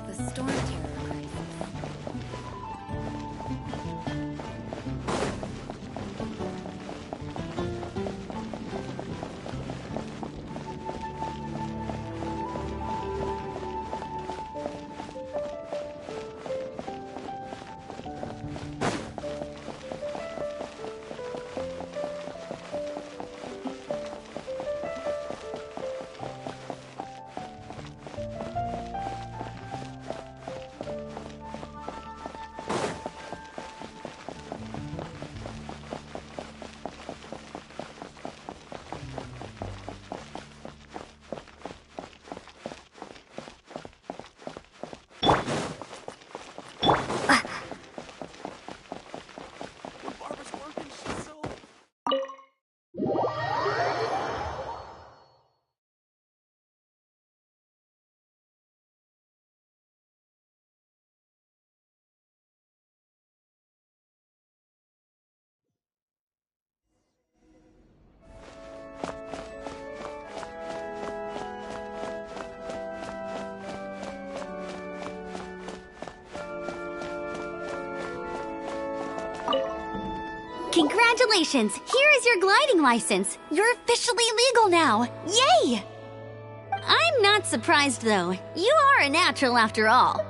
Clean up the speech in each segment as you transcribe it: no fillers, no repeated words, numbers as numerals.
The storm terror crisis. Congratulations! Here is your gliding license. You're officially legal now. Yay! I'm not surprised, though. You are a natural after all.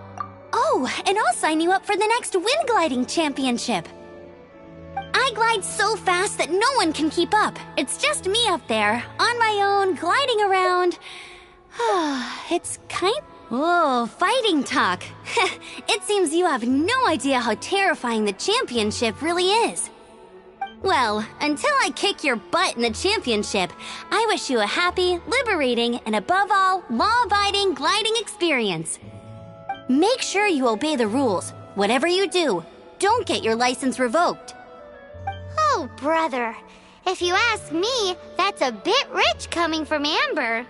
Oh, and I'll sign you up for the next wind gliding championship. I glide so fast that no one can keep up. It's just me up there, on my own, gliding around. It's kind... Oh, fighting talk. It seems you have no idea how terrifying the championship really is. Well, until I kick your butt in the championship, I wish you a happy, liberating, and above all, law-abiding gliding experience. Make sure you obey the rules. Whatever you do, don't get your license revoked. Oh, brother. If you ask me, that's a bit rich coming from Amber.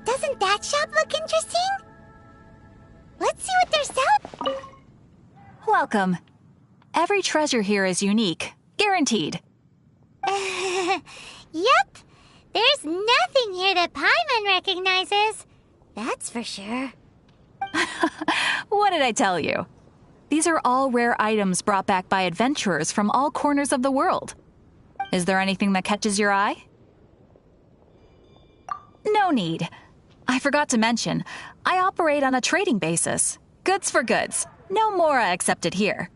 Doesn't that shop look interesting? Let's see what they're selling. welcome. Every treasure here is unique, guaranteed. Yep. There's nothing here that Paimon recognizes. That's for sure. What did I tell you? These are all rare items brought back by adventurers from all corners of the world. Is there anything that catches your eye? No need. I forgot to mention, I operate on a trading basis. Goods for goods. No Mora accepted here.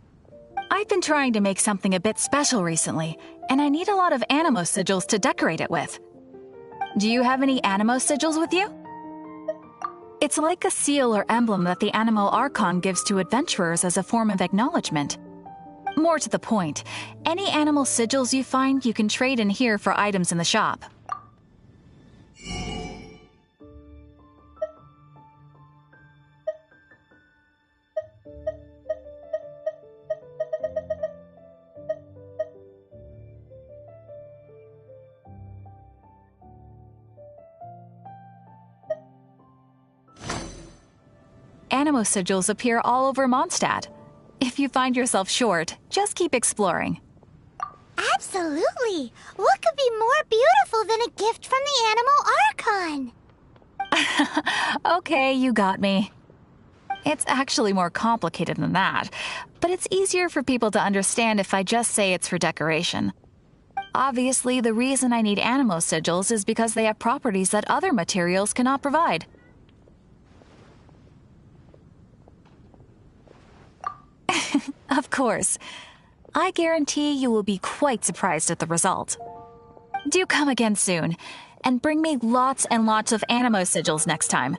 I've been trying to make something a bit special recently, and I need a lot of animo sigils to decorate it with. Do you have any animo sigils with you? It's like a seal or emblem that the Animo Archon gives to adventurers as a form of acknowledgement. More to the point, any animal sigils you find you can trade in here for items in the shop. Animo sigils appear all over Mondstadt. If you find yourself short, just keep exploring. Absolutely. What could be more beautiful than a gift from the Animal Archon? Okay, you got me. It's actually more complicated than that, but it's easier for people to understand if I just say it's for decoration. Obviously, the reason I need animo sigils is because they have properties that other materials cannot provide. Of course. I guarantee you will be quite surprised at the result. Do come again soon, and bring me lots and lots of animo sigils next time.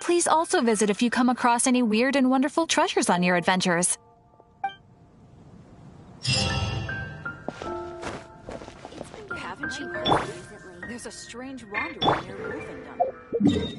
Please also visit if you come across any weird and wonderful treasures on your adventures. Haven't you heard recently? There's a strange wanderer near Wolfendom.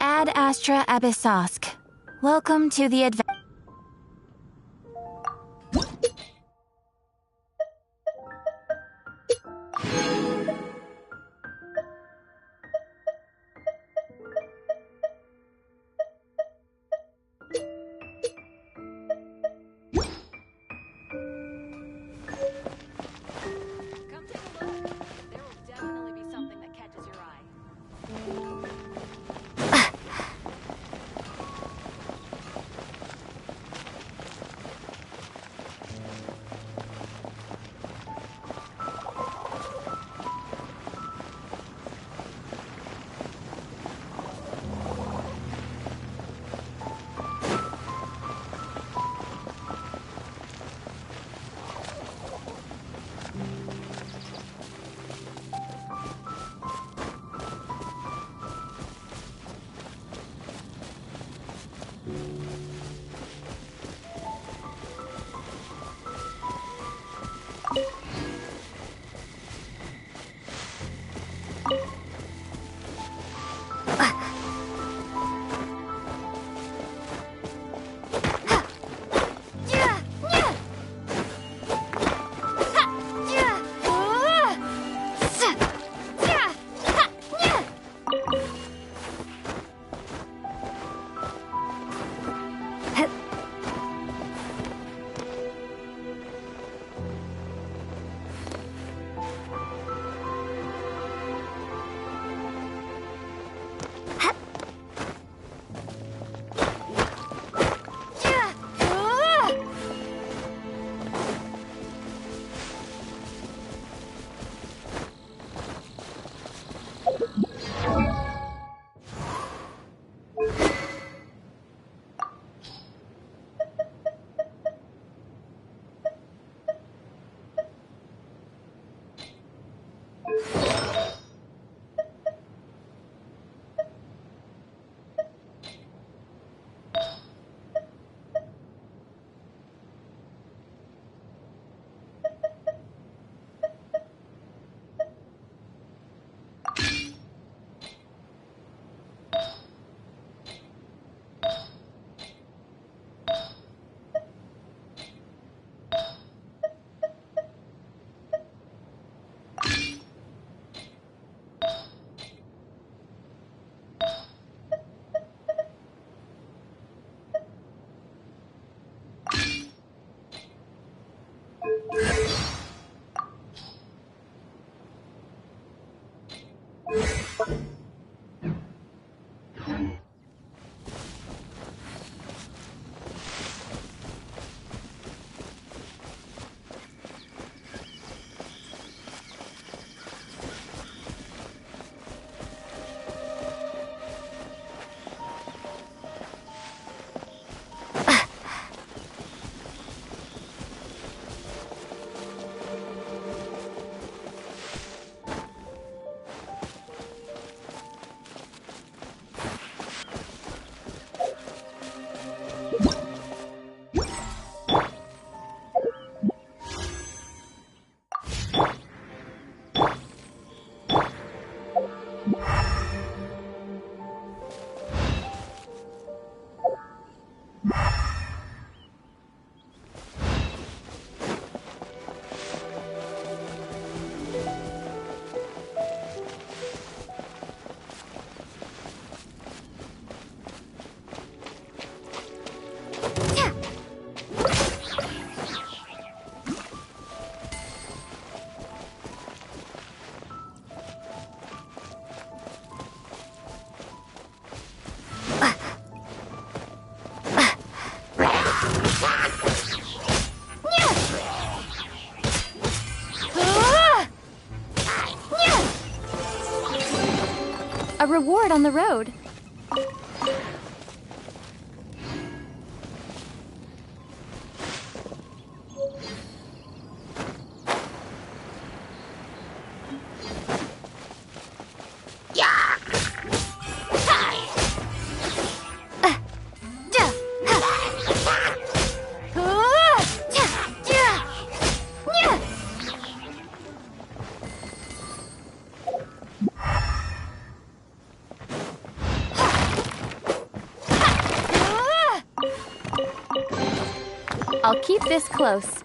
Ad Astra Abyssosk. Welcome to the adventure. Come take a look. There will definitely be something that catches your eye. A reward on the road. I'll keep this close.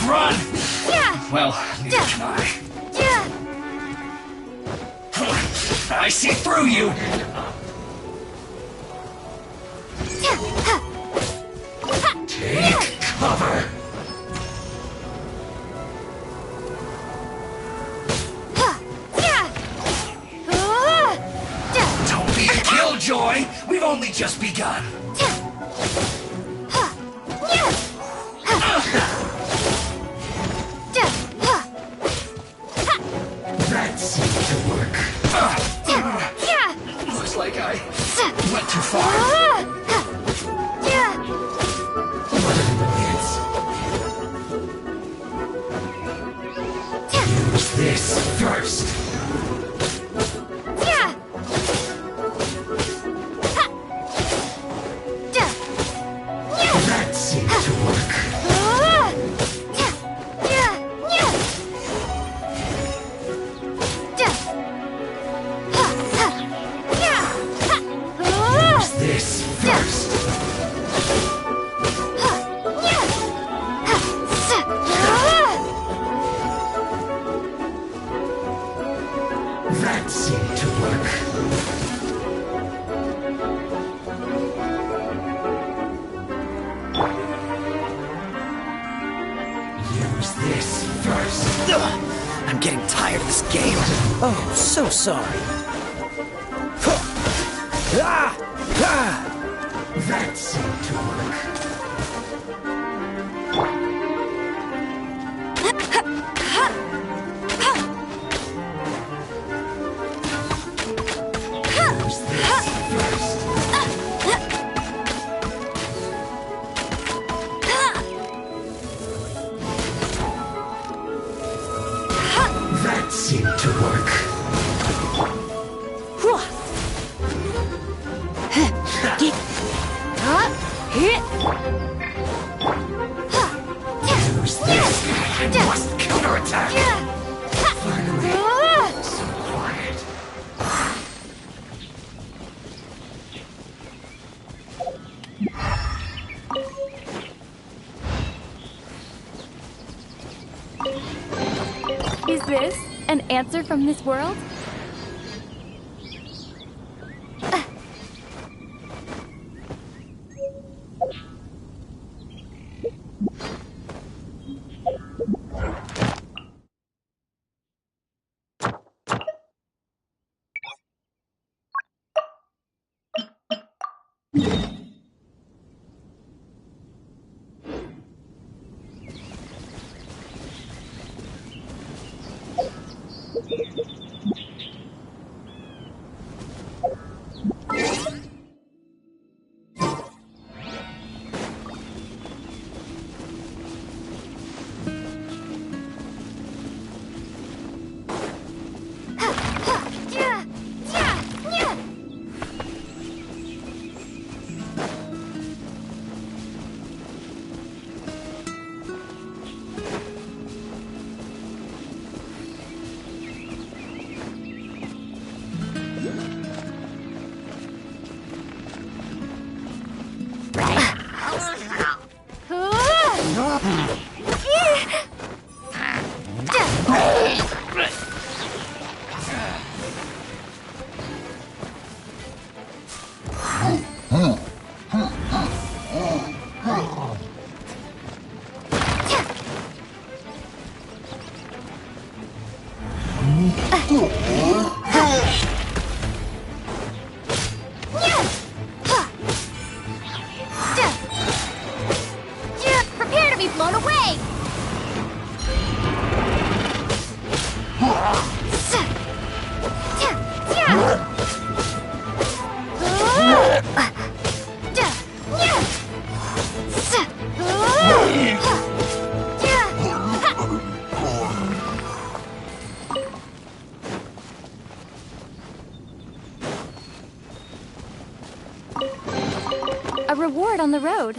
run! Yeah! Well, neither can I. Yeah! I see through you! Take cover! Don't be a killjoy! We've only just begun! That seemed to work. Looks like I went too far. What an annoyance. Use this first. That seemed to work. Use this first. That seemed to work. Use this first. I'm getting tired of this game. Oh, so sorry. That seemed to work. Use this first. That seemed to work. Use this. I must counterattack. Finally. So quiet. Is this an answer from this world? Prepare to be blown away! A reward on the road.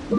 The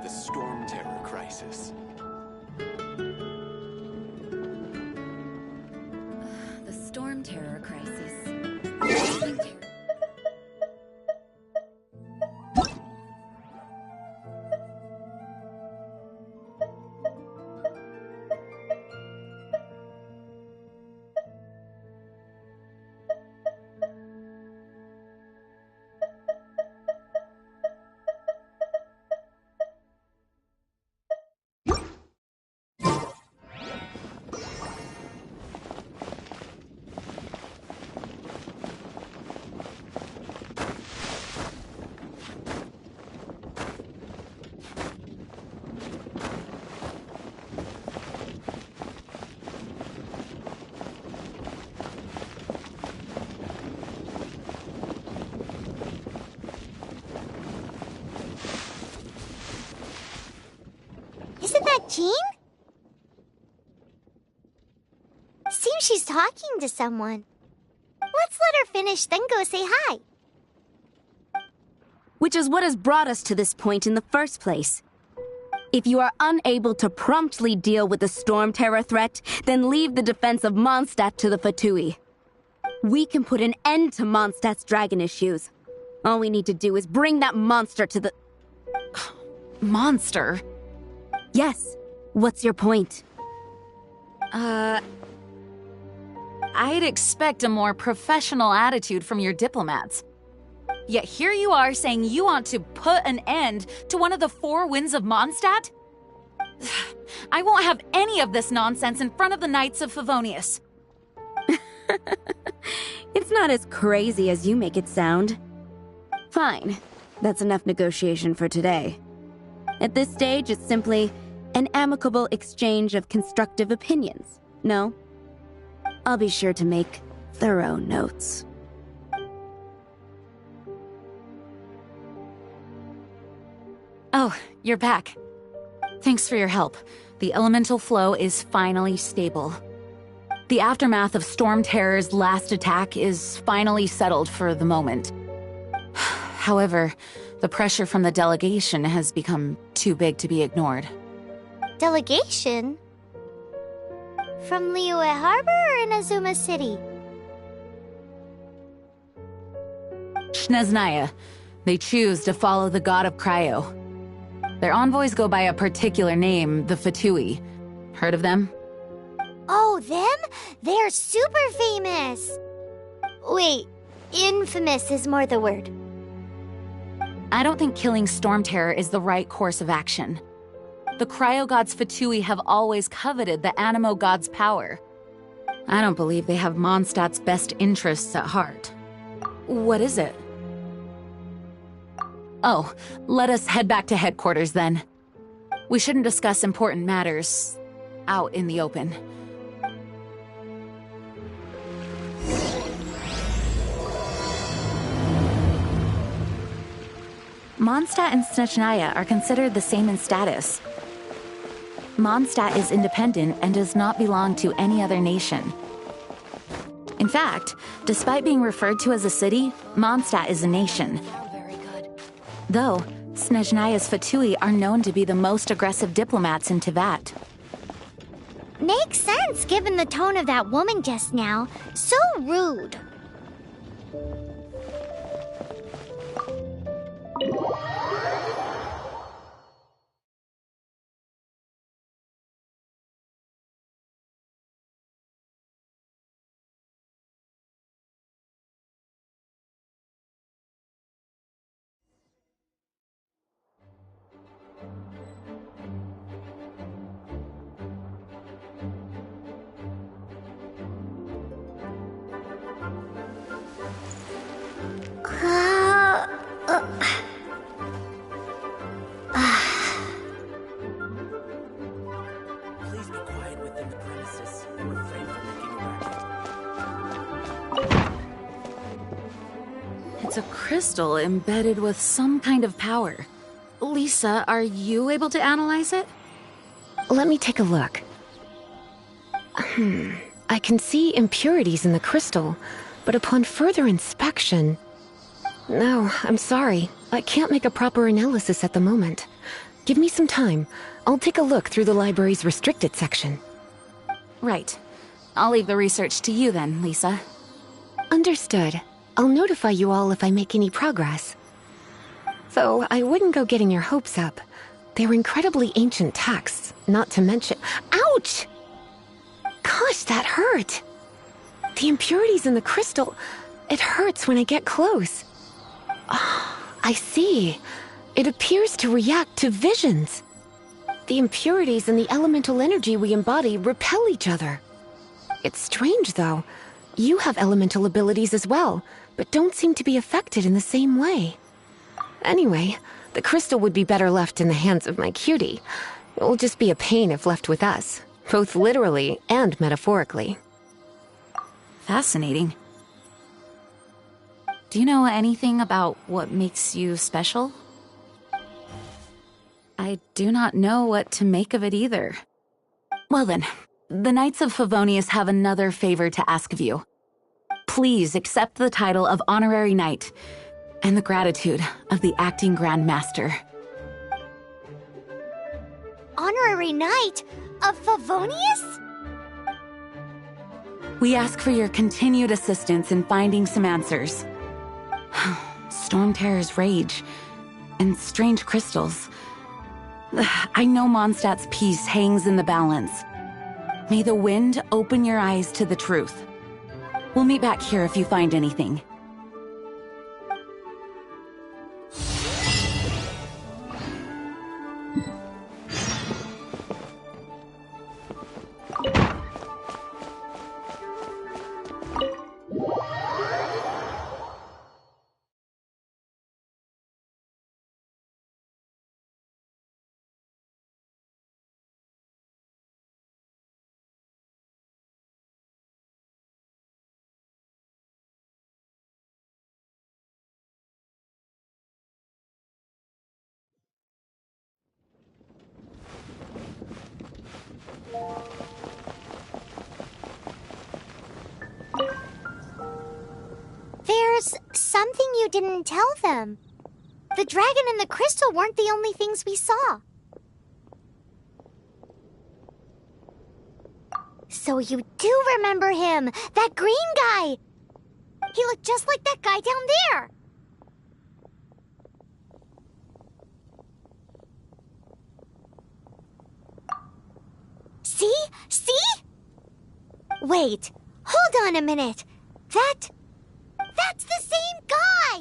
Storm Terror Crisis. The Storm Terror Crisis. Isn't that Jean? Seems she's talking to someone. Let's let her finish, then go say hi. Which is what has brought us to this point in the first place. If you are unable to promptly deal with the Storm Terror threat, then leave the defense of Mondstadt to the Fatui. We can put an end to Mondstadt's dragon issues. All we need to do is bring that monster to the... Monster? Yes. What's your point? I'd expect a more professional attitude from your diplomats. Yet here you are saying you want to put an end to one of the four winds of Mondstadt? I won't have any of this nonsense in front of the Knights of Favonius. It's not as crazy as you make it sound. Fine. That's enough negotiation for today. At this stage, it's simply an amicable exchange of constructive opinions. No? I'll be sure to make thorough notes. Oh, you're back. Thanks for your help. The elemental flow is finally stable. The aftermath of Storm Terror's last attack is finally settled for the moment. However, the pressure from the delegation has become too big to be ignored. Delegation? From Liyue Harbor or Inazuma City? Snezhnaya. They choose to follow the god of Cryo. Their envoys go by a particular name, the Fatui. Heard of them? Oh, them? They're super famous! Wait, infamous is more the word. I don't think killing Storm Terror is the right course of action. The Cryo God's Fatui have always coveted the Animo God's power. I don't believe they have Mondstadt's best interests at heart. What is it? Oh, let us head back to headquarters then. We shouldn't discuss important matters out in the open. Mondstadt and Snezhnaya are considered the same in status. Mondstadt is independent and does not belong to any other nation. In fact, despite being referred to as a city, Mondstadt is a nation. Very good. Though, Snezhnaya's Fatui are known to be the most aggressive diplomats in Teyvat. Makes sense given the tone of that woman just now. So rude. Please be quiet within the premises and refrain from making a racket. It's a crystal embedded with some kind of power. Lisa, are you able to analyze it? Let me take a look. I can see impurities in the crystal, but upon further inspection... No, I'm sorry. I can't make a proper analysis at the moment. Give me some time. I'll take a look through the library's restricted section. Right. I'll leave the research to you then, Lisa. Understood. I'll notify you all if I make any progress. Though I wouldn't go getting your hopes up. They're incredibly ancient texts, not to mention... Ouch! Gosh, that hurt! The impurities in the crystal... It hurts when I get close. Ah, I see. It appears to react to visions. The impurities and the elemental energy we embody repel each other. It's strange, though. You have elemental abilities as well, but don't seem to be affected in the same way. Anyway, the crystal would be better left in the hands of my cutie. It will just be a pain if left with us, both literally and metaphorically. Fascinating. Do you know anything about what makes you special? I do not know what to make of it either. Well then, the Knights of Favonius have another favor to ask of you. Please accept the title of Honorary Knight, and the gratitude of the Acting Grand Master. Honorary Knight of Favonius? We ask for your continued assistance in finding some answers. Storm Terror's rage, and strange crystals. I know Mondstadt's peace hangs in the balance. May the wind open your eyes to the truth. We'll meet back here if you find anything. There's something you didn't tell them. The dragon and the crystal weren't the only things we saw. So you do remember him, that green guy. He looked just like that guy down there. See? See? Wait, hold on a minute. That's the same guy!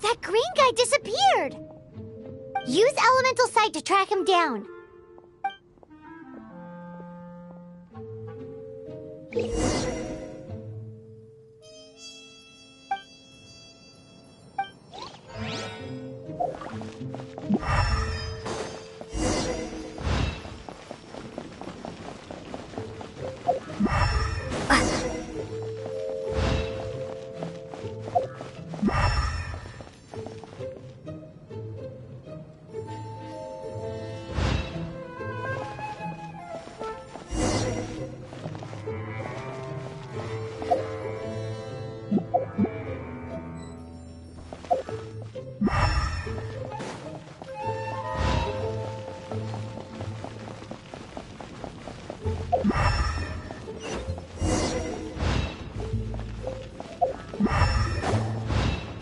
That green guy disappeared! Use Elemental Sight to track him down.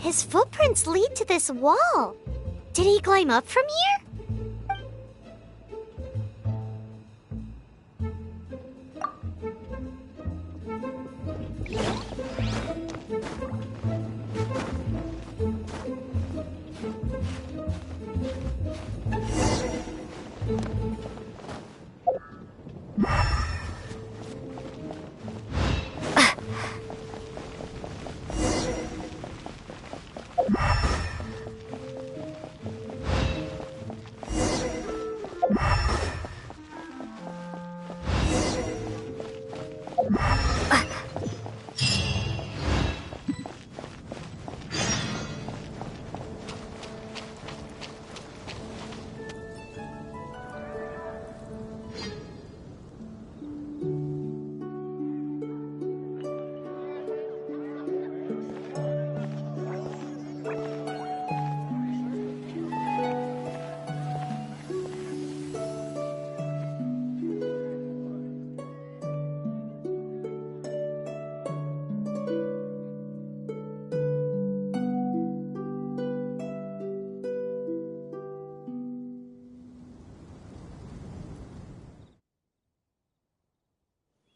His footprints lead to this wall. Did he climb up from here?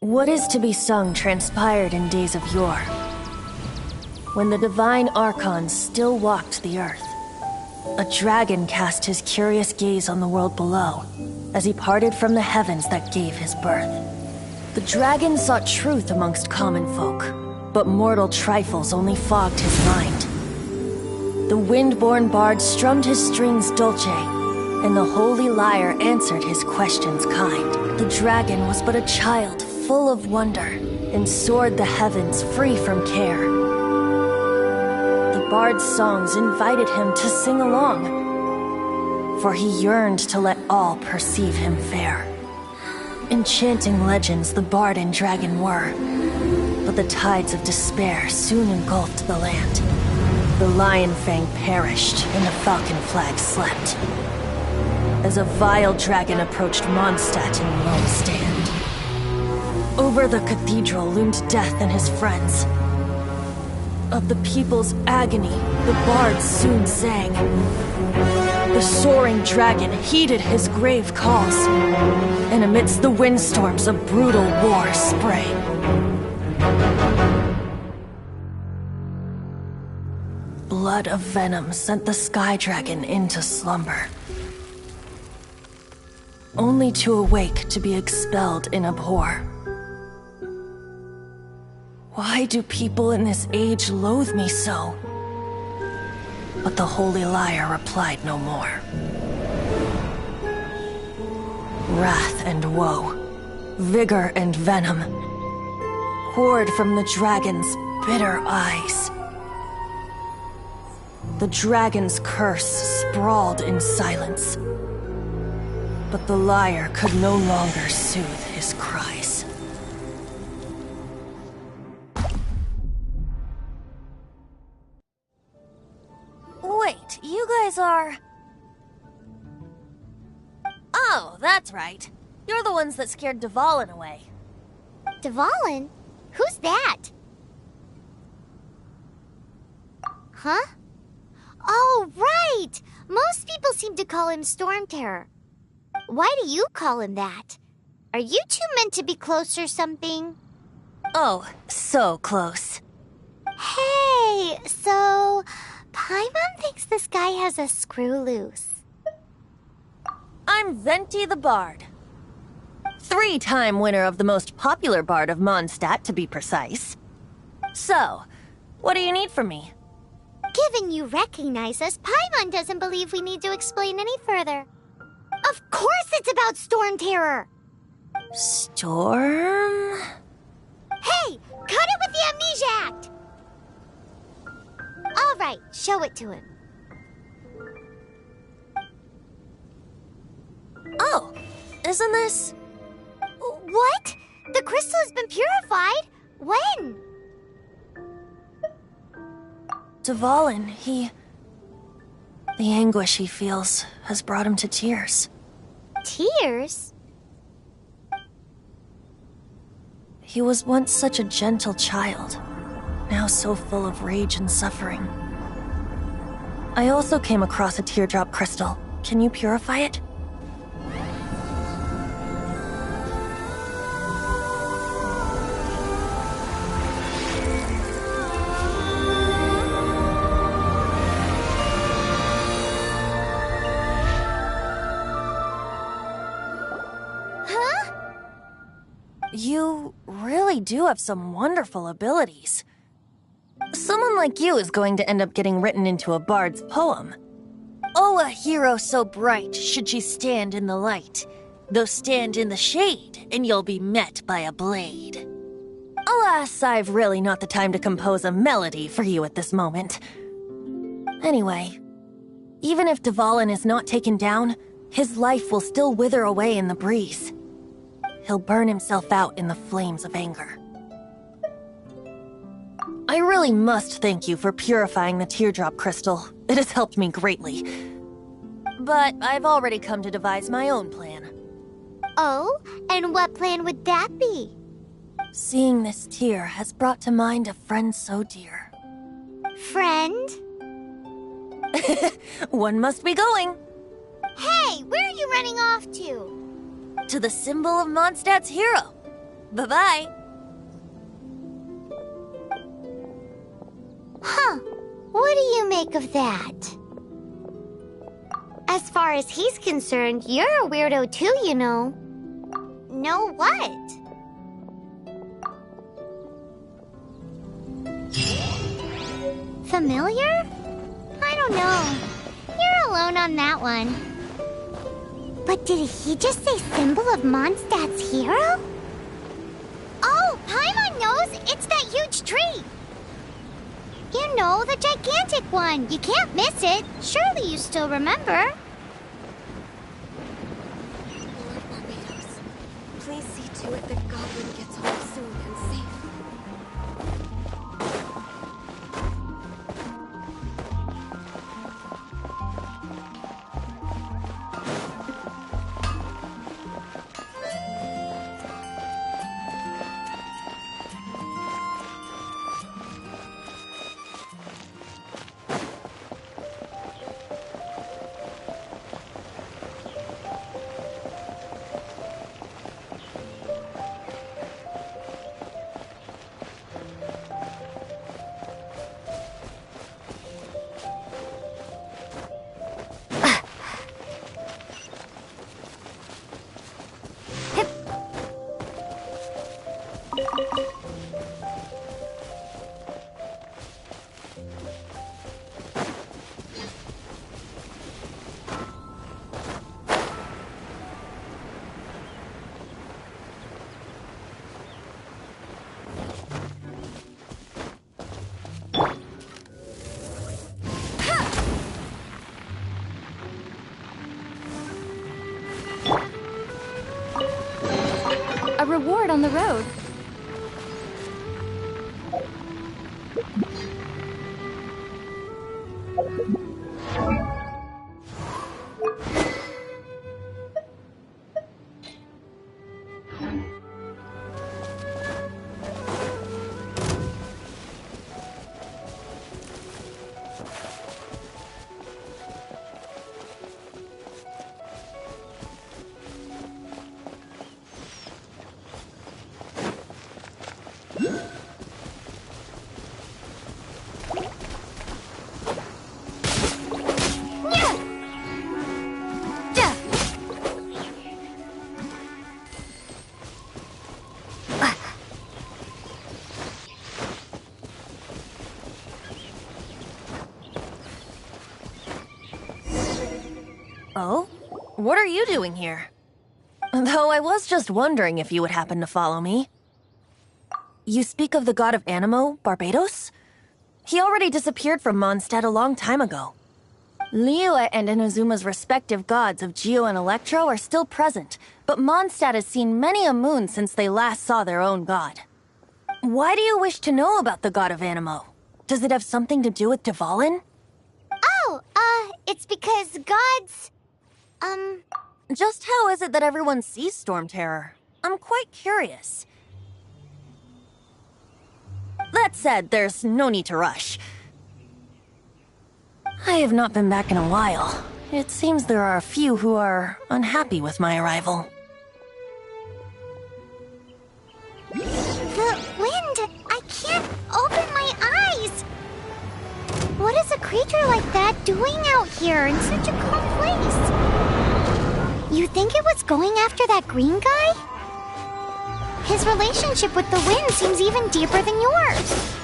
What is to be sung transpired in days of yore, when the divine archons still walked the earth. A dragon cast his curious gaze on the world below, as he parted from the heavens that gave his birth. The dragon sought truth amongst common folk, but mortal trifles only fogged his mind. The wind-born bard strummed his strings dolce, and the holy lyre answered his questions kind. The dragon was but a child full of wonder, and soared the heavens free from care. The bard's songs invited him to sing along, for he yearned to let all perceive him fair. Enchanting legends the bard and dragon were, but the tides of despair soon engulfed the land. The lion fang perished, and the falcon flag slept, as a vile dragon approached Mondstadt in lone stand. Over the cathedral loomed death and his friends. Of the people's agony, the bards soon sang. The soaring dragon heeded his grave calls, and amidst the windstorms a brutal war sprang. Blood of venom sent the sky dragon into slumber, only to awake to be expelled in abhor. Why do people in this age loathe me so? But the holy lyre replied no more. Wrath and woe, vigor and venom, poured from the dragon's bitter eyes. The dragon's curse sprawled in silence, but the lyre could no longer soothe his cries. Wait, you guys are... Oh, that's right. You're the ones that scared Dvalin away. Dvalin? Who's that? Huh? Oh, right! Most people seem to call him Storm Terror. Why do you call him that? Are you two meant to be close or something? Oh, so close. Hey, so... Paimon thinks this guy has a screw loose. I'm Venti the Bard. 3-time winner of the most popular bard of Mondstadt, to be precise. So, what do you need from me? Given you recognize us, Paimon doesn't believe we need to explain any further. Of course it's about Storm Terror! Storm? Hey! Cut it with the Amnesia Act! Alright, show it to him. Oh, isn't this... What? The crystal has been purified? When? Dvalin, he... The anguish he feels has brought him to tears. Tears? He was once such a gentle child, now so full of rage and suffering. I also came across a teardrop crystal. Can you purify it? Huh? You really do have some wonderful abilities. Someone like you is going to end up getting written into a bard's poem. Oh, a hero so bright should she stand in the light, though stand in the shade, and you'll be met by a blade. Alas, I've really not the time to compose a melody for you at this moment. Anyway, even if Dvalin is not taken down, his life will still wither away in the breeze. He'll burn himself out in the flames of anger. I really must thank you for purifying the teardrop crystal. It has helped me greatly. But I've already come to devise my own plan. Oh, and what plan would that be? Seeing this tear has brought to mind a friend so dear. Friend? One must be going. Hey, where are you running off to? To the symbol of Mondstadt's hero. Bye-bye. Huh. What do you make of that? As far as he's concerned, you're a weirdo too, you know. Know what? Familiar? I don't know. You're alone on that one. But did he just say symbol of Mondstadt's hero? Oh, Paimon knows! It's that huge tree! You know, the gigantic one. You can't miss it. Surely you still remember. Lord Barbados, please see to it that Goblin gets home soon and safe. A reward on the road. Oh? What are you doing here? Though I was just wondering if you would happen to follow me. You speak of the god of Animo, Barbados? He already disappeared from Mondstadt a long time ago. Liyue and Inazuma's respective gods of Geo and Electro are still present, but Mondstadt has seen many a moon since they last saw their own god. Why do you wish to know about the god of Animo? Does it have something to do with Dvalin? Oh, it's because gods... Just how is it that everyone sees Storm Terror? I'm quite curious. That said, there's no need to rush. I have not been back in a while. It seems there are a few who are unhappy with my arrival. The wind! I can't open my eyes! What is a creature like that doing out here in such a calm place? You think it was going after that green guy? His relationship with the wind seems even deeper than yours.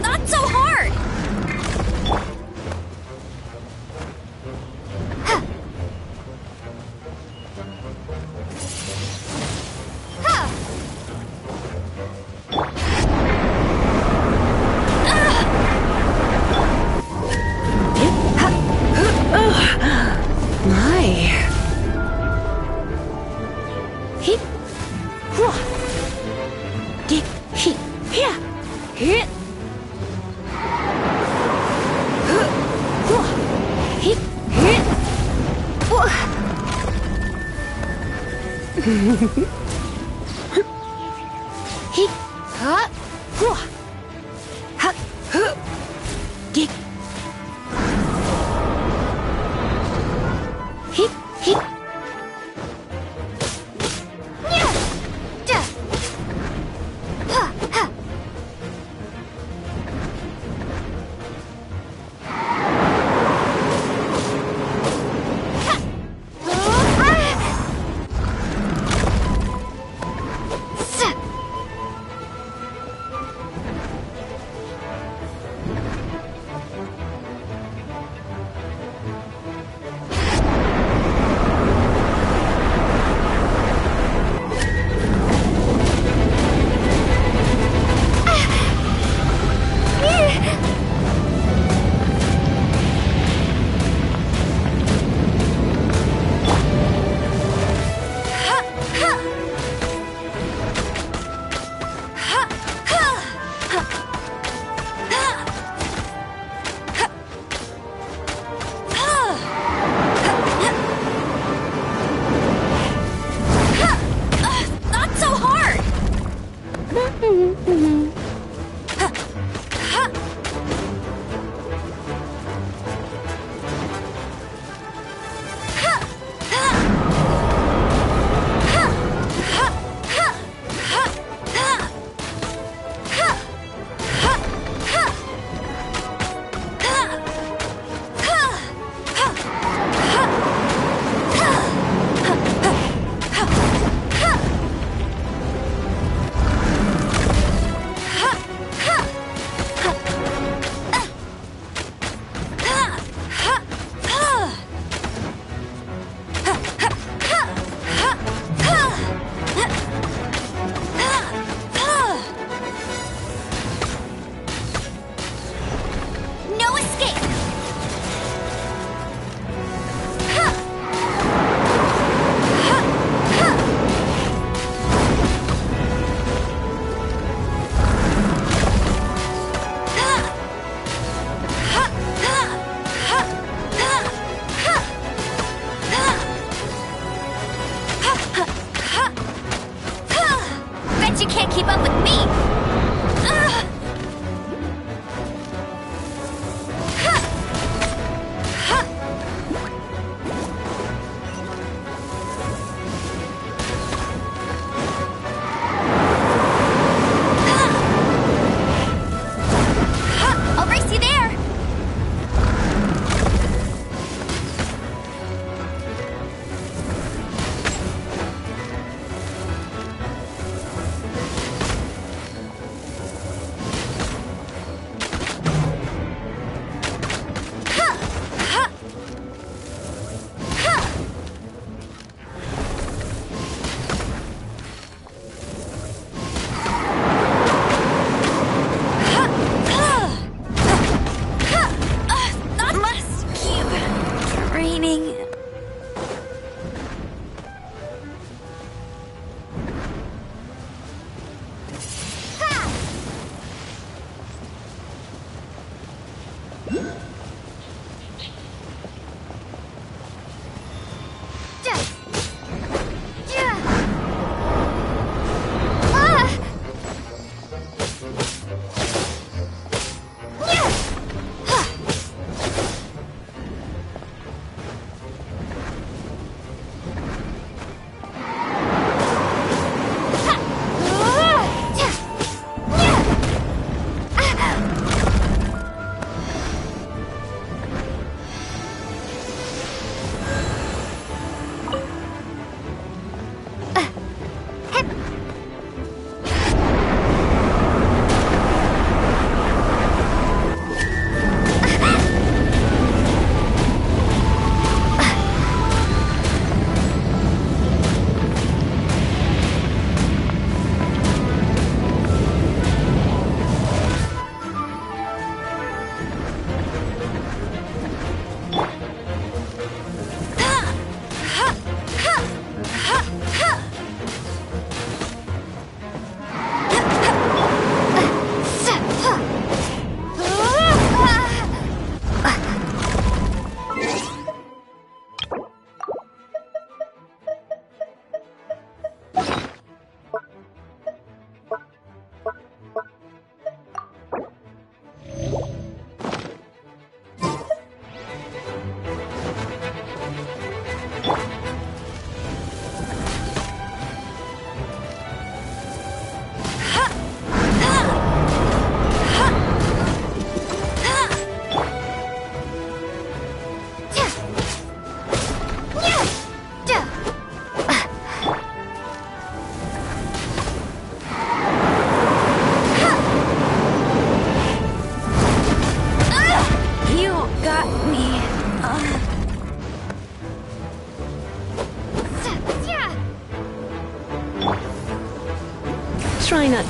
Not so hard!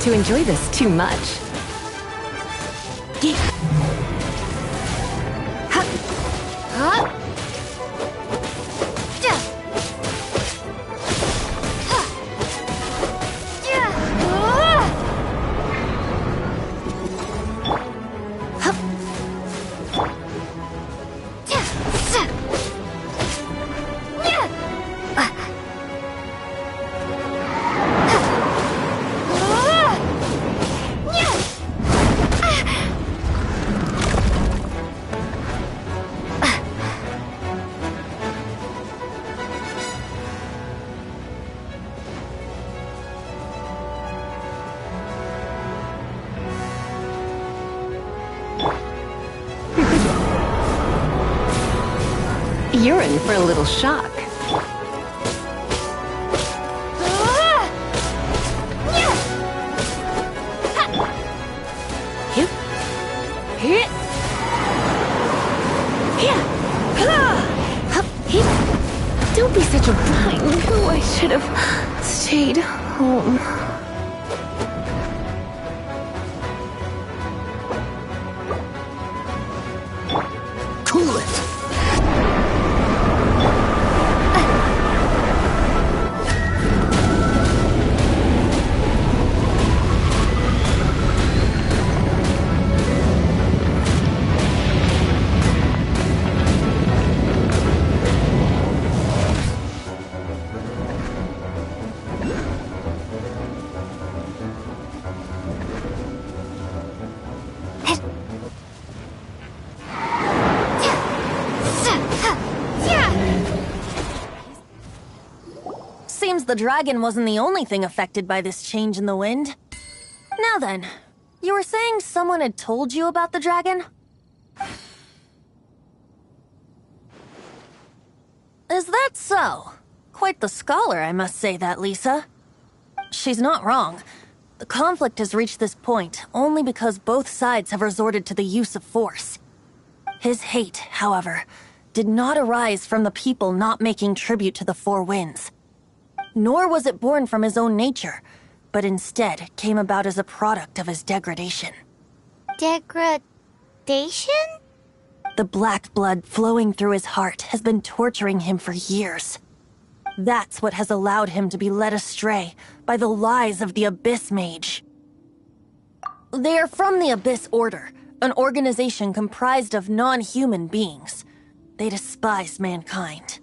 to enjoy this too much. You're in for a little shock. Don't be such a blind. Oh, I should have stayed home. Cool it! Seems the dragon wasn't the only thing affected by this change in the wind. Now then, you were saying someone had told you about the dragon? Is that so? Quite the scholar, I must say that, Lisa. She's not wrong. The conflict has reached this point only because both sides have resorted to the use of force. His hate, however, did not arise from the people not making tribute to the Four Winds. Nor was it born from his own nature, but instead came about as a product of his degradation. Degradation? The black blood flowing through his heart has been torturing him for years. That's what has allowed him to be led astray by the lies of the Abyss Mage. They are from the Abyss Order, an organization comprised of non-human beings. They despise mankind.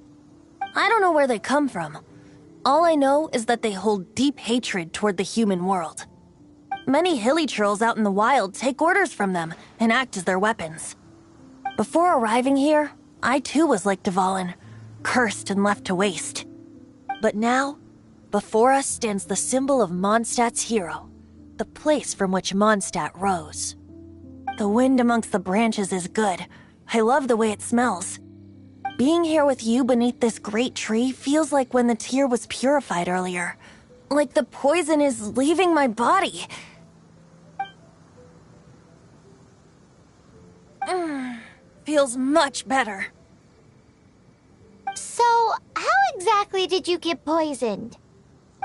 I don't know where they come from. All I know is that they hold deep hatred toward the human world. Many hilly trolls out in the wild take orders from them and act as their weapons. Before arriving here, I too was like Dvalin, cursed and left to waste. But now, before us stands the symbol of Mondstadt's hero, the place from which Mondstadt rose. The wind amongst the branches is good. I love the way it smells. Being here with you beneath this great tree feels like when the tear was purified earlier. Like the poison is leaving my body. Feels much better. So, how exactly did you get poisoned?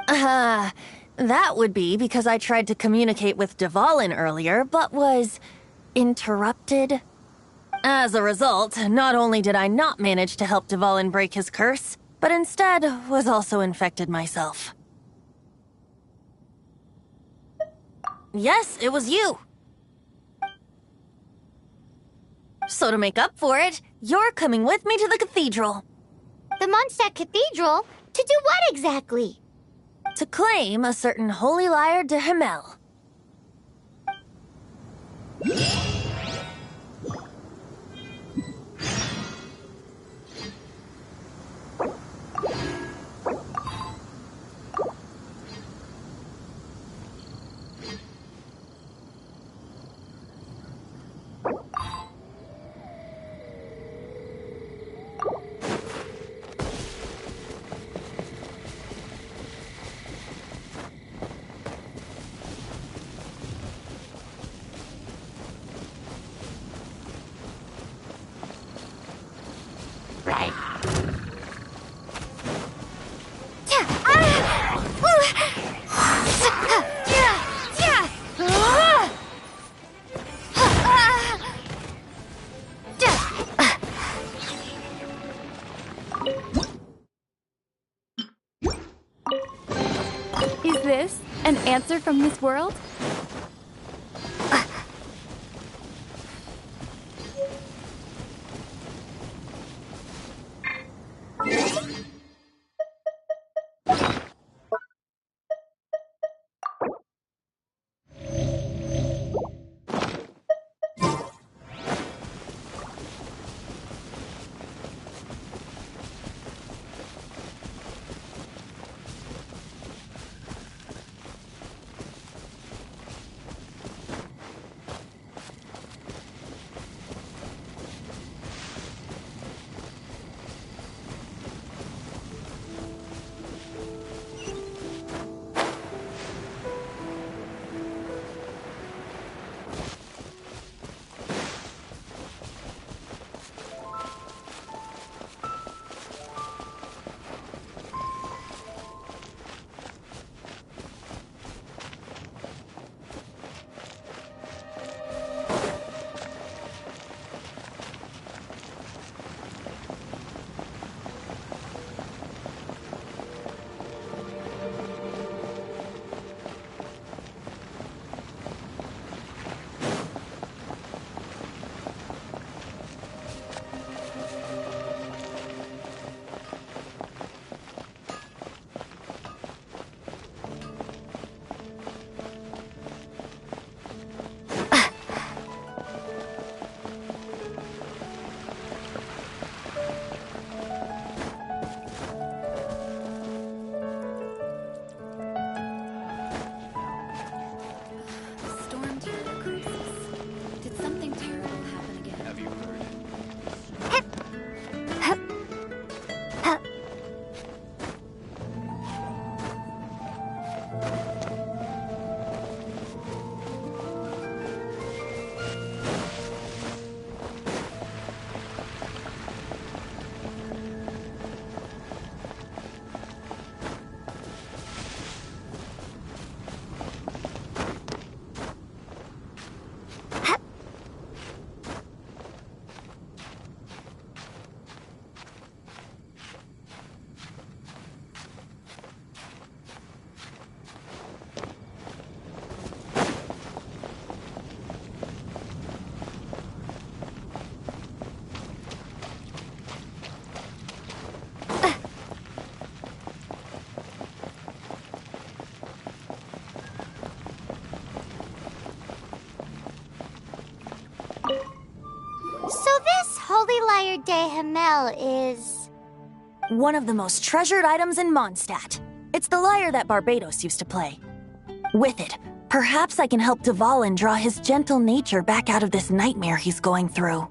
That would be because I tried to communicate with Dvalin earlier, but was interrupted. As a result, not only did I not manage to help Dvalin break his curse, but instead was also infected myself. Yes, it was you. So to make up for it, you're coming with me to the cathedral. The Mondstadt Cathedral? To do what exactly? To claim a certain holy lyre de Himmel. answer from this world? Lyre de Hamel is... one of the most treasured items in Mondstadt. It's the lyre that Barbados used to play. With it, perhaps I can help Dvalin draw his gentle nature back out of this nightmare he's going through.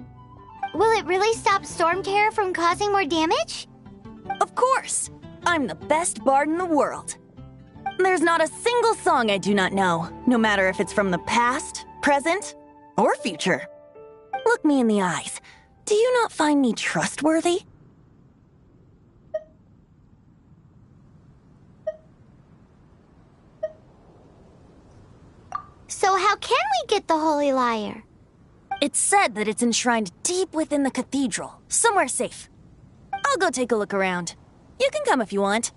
Will it really stop Storm Terror from causing more damage? Of course! I'm the best bard in the world. There's not a single song I do not know, no matter if it's from the past, present, or future. Look me in the eyes. Do you not find me trustworthy? So how can we get the Holy Lyre? It's said that it's enshrined deep within the cathedral, somewhere safe. I'll go take a look around. You can come if you want.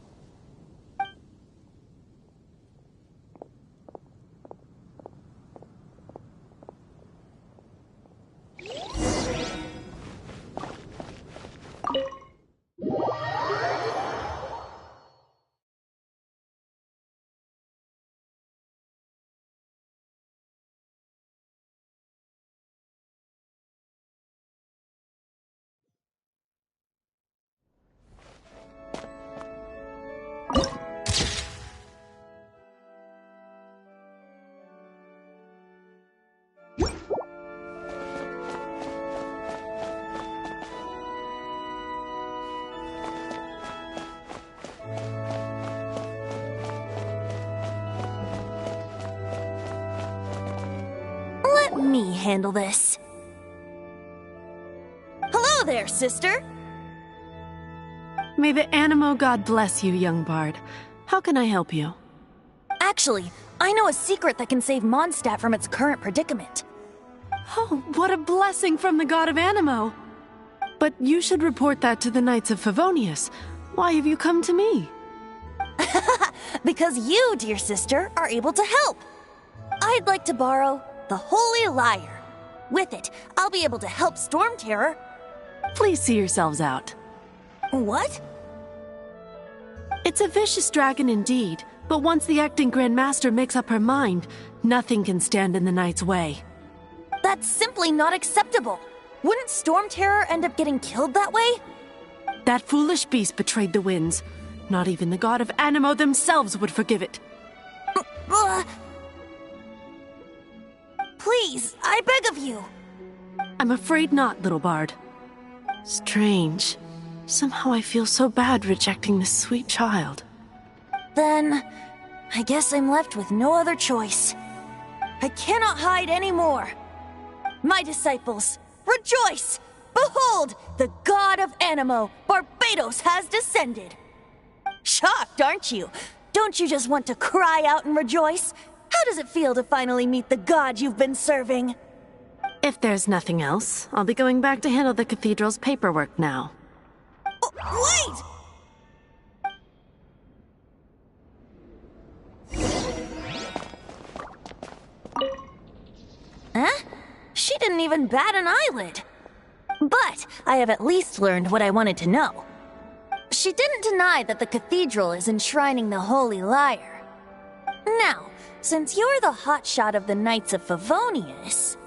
Let me handle this. Hello there, sister! May the Animo God bless you, young bard. How can I help you? Actually, I know a secret that can save Mondstadt from its current predicament. Oh, what a blessing from the god of Animo! But you should report that to the Knights of Favonius. Why have you come to me? Because you, dear sister, are able to help. I'd like to borrow the Holy Lyre. With it, I'll be able to help Storm Terror. Please see yourselves out. What? It's a vicious dragon indeed, but once the acting Grand Master makes up her mind, nothing can stand in the knight's way. That's simply not acceptable. Wouldn't Storm Terror end up getting killed that way? That foolish beast betrayed the winds. Not even the god of Animo themselves would forgive it. Please, I beg of you. I'm afraid not, little bard. Strange. Somehow I feel so bad rejecting this sweet child. Then, I guess I'm left with no other choice. I cannot hide anymore. My disciples, rejoice! Behold, the god of Animo, Barbados, has descended. Shocked, aren't you? Don't you just want to cry out and rejoice? How does it feel to finally meet the god you've been serving? If there's nothing else, I'll be going back to handle the cathedral's paperwork now. Oh, wait! Huh? She didn't even bat an eyelid. But I have at least learned what I wanted to know. She didn't deny that the cathedral is enshrining the Holy Lyre. Now, since you're the hotshot of the Knights of Favonius,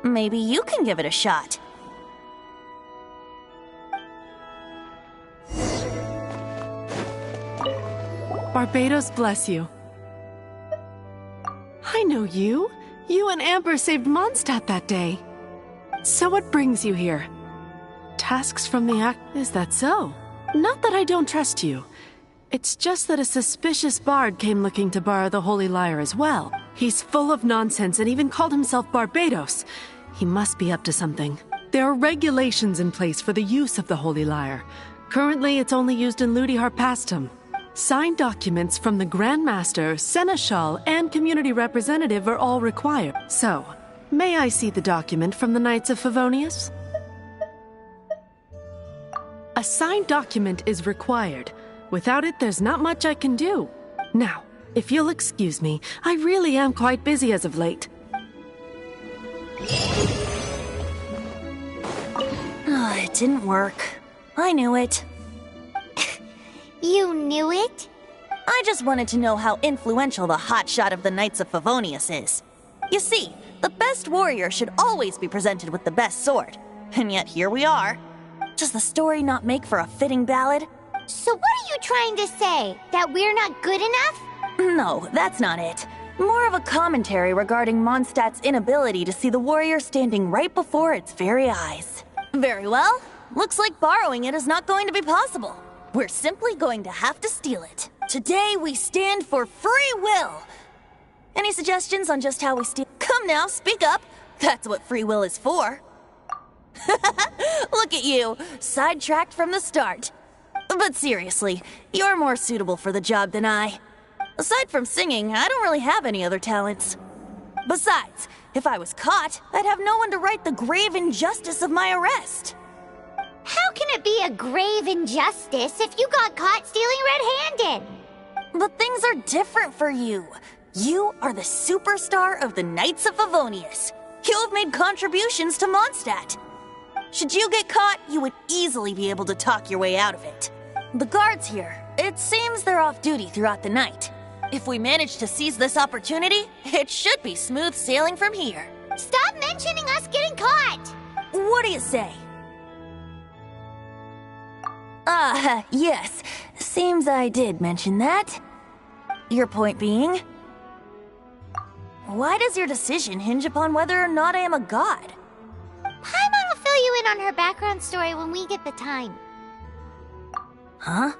maybe you can give it a shot. Barbados bless you. I know you. You and Amber saved Mondstadt that day. So what brings you here? Tasks from the act... Is that so? Not that I don't trust you. It's just that a suspicious bard came looking to borrow the Holy Lyre as well. He's full of nonsense and even called himself Barbados. He must be up to something. There are regulations in place for the use of the Holy Lyre. Currently, it's only used in Ludi Harpastum. Signed documents from the Grand Master, Seneschal, and community representative are all required. So, may I see the document from the Knights of Favonius? A signed document is required. Without it, there's not much I can do. Now, if you'll excuse me, I really am quite busy as of late. It didn't work. I knew it. You knew it? I just wanted to know how influential the hotshot of the Knights of Favonius is. You see, the best warrior should always be presented with the best sword. And yet here we are. Does the story not make for a fitting ballad? So what are you trying to say? That we're not good enough? No, that's not it. More of a commentary regarding Mondstadt's inability to see the warrior standing right before its very eyes. Very well. Looks like borrowing it is not going to be possible. We're simply going to have to steal it. Today we stand for free will. Any suggestions on just how we steal? Come now, speak up. That's what free will is for. Look at you, sidetracked from the start. But seriously, you're more suitable for the job than I. Aside from singing, I don't really have any other talents. Besides, if I was caught, I'd have no one to right the grave injustice of my arrest. How can it be a grave injustice if you got caught stealing red-handed? But things are different for you. You are the superstar of the Knights of Favonius. You have made contributions to Mondstadt. Should you get caught, you would easily be able to talk your way out of it. The guards here, it seems they're off duty throughout the night. If we manage to seize this opportunity, it should be smooth sailing from here. Stop mentioning us getting caught! What do you say? Yes. Seems I did mention that. Your point being? Why does your decision hinge upon whether or not I am a god? Paimon will fill you in on her background story when we get the time. Huh?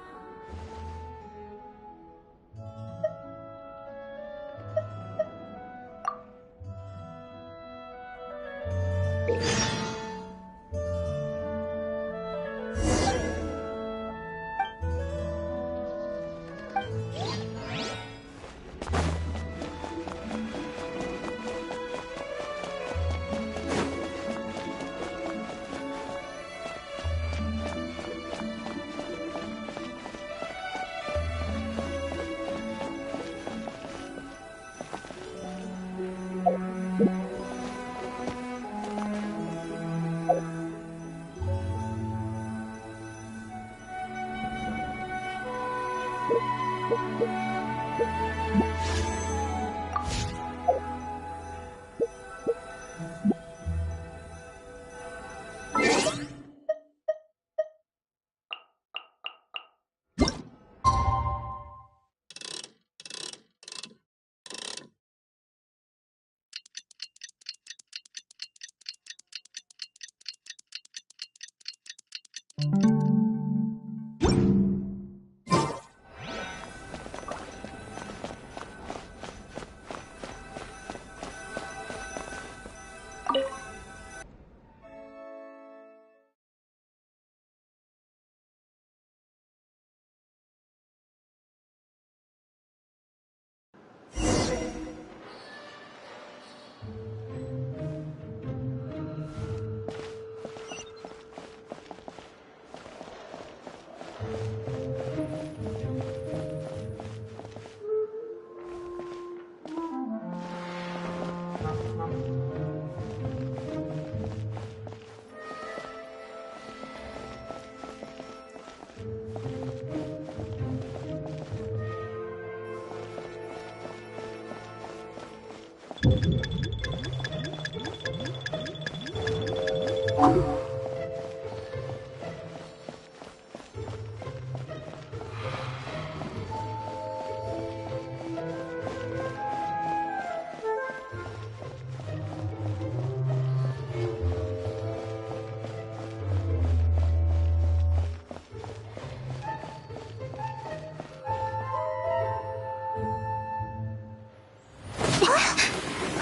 Who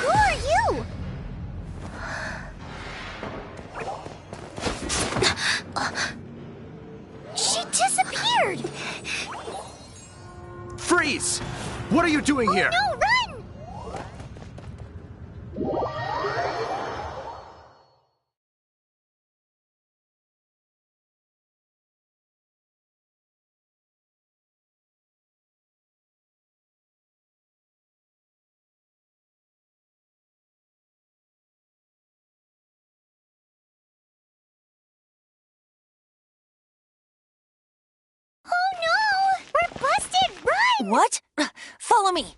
are you? She disappeared! Freeze! What are you doing here? No, run! Oh no! We're busted! Run! What? Follow me.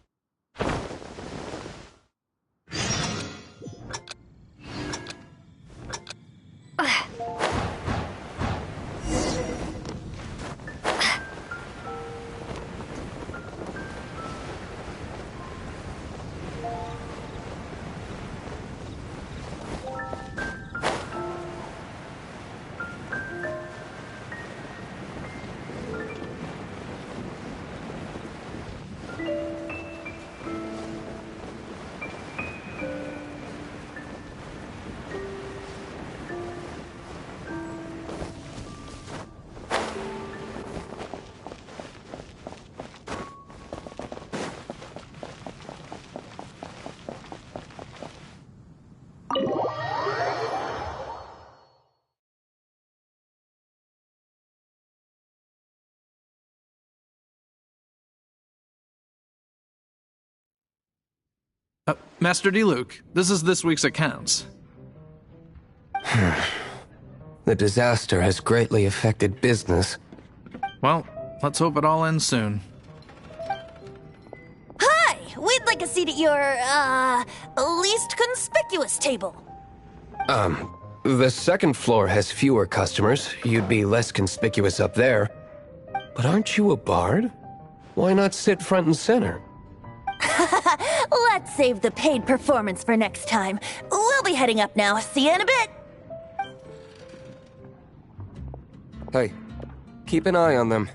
Master D-Luke, this is this week's accounts. The disaster has greatly affected business. Well, let's hope it all ends soon. Hi! We'd like a seat at your, least conspicuous table. The second floor has fewer customers. You'd be less conspicuous up there. But aren't you a bard? Why not sit front and center? Let's save the paid performance for next time. We'll be heading up now. See you in a bit. Hey, keep an eye on them.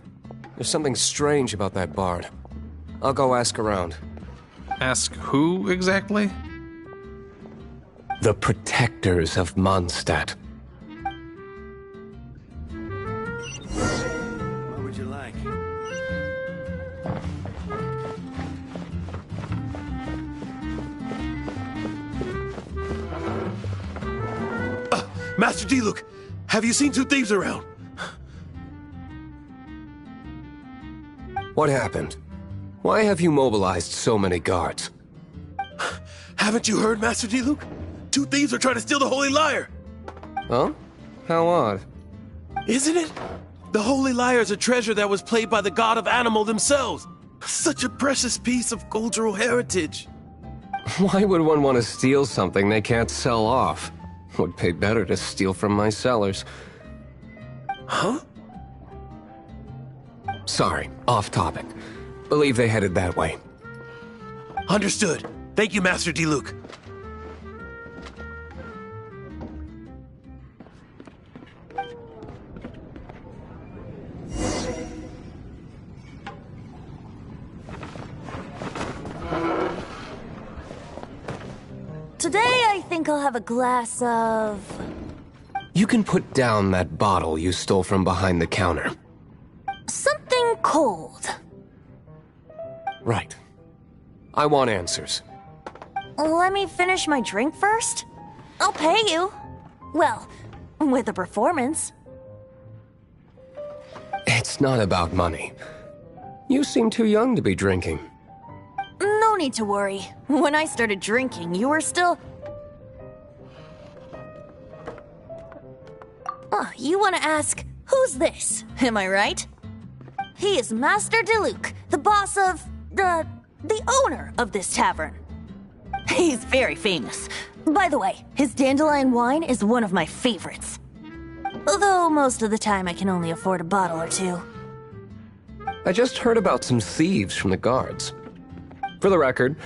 There's something strange about that bard. I'll go ask around. Ask who exactly? The protectors of Mondstadt. What would you like? Master D-Luke, have you seen two thieves around? What happened? Why have you mobilized so many guards? Haven't you heard, Master D-Luke? Two thieves are trying to steal the Holy Lyre! Huh? How odd. Isn't it? The Holy Lyre is a treasure that was played by the god of animal themselves. Such a precious piece of cultural heritage. Why would one want to steal something they can't sell off? Would pay better to steal from my sellers. Huh? Sorry, off topic. Believe they headed that way. Understood. Thank you, Master D-Luke. today I think I'll have a glass of... You can put down that bottle you stole from behind the counter. something cold. Right. I want answers. Let me finish my drink first. I'll pay you. Well, with a performance. It's not about money. You seem too young to be drinking. No need to worry. When I started drinking, you were still... Oh, you want to ask, who's this? Am I right? He is Master Diluc, the boss of... the owner of this tavern. He's very famous. By the way, his dandelion wine is one of my favorites. Although most of the time I can only afford a bottle or two. I just heard about some thieves from the guards. For the record,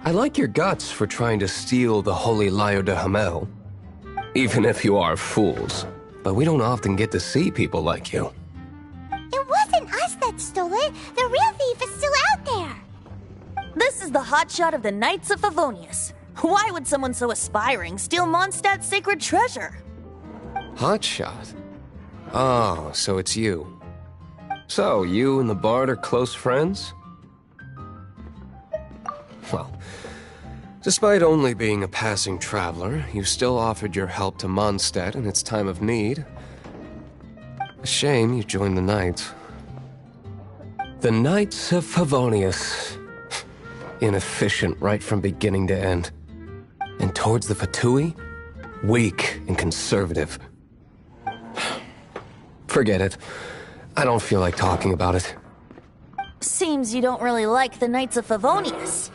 I like your guts for trying to steal the Holy Lyre de Hamel. Even if you are fools. But we don't often get to see people like you. It wasn't us that stole it. The real thief is still out there. This is the hotshot of the Knights of Favonius. Why would someone so aspiring steal Mondstadt's sacred treasure? Hotshot? Oh, so it's you. So, you and the Bard are close friends? Well, despite only being a passing traveler, you still offered your help to Mondstadt in its time of need. A shame you joined the Knights. The Knights of Favonius. Inefficient right from beginning to end. And towards the Fatui, weak and conservative. Forget it. I don't feel like talking about it. Seems you don't really like the Knights of Favonius.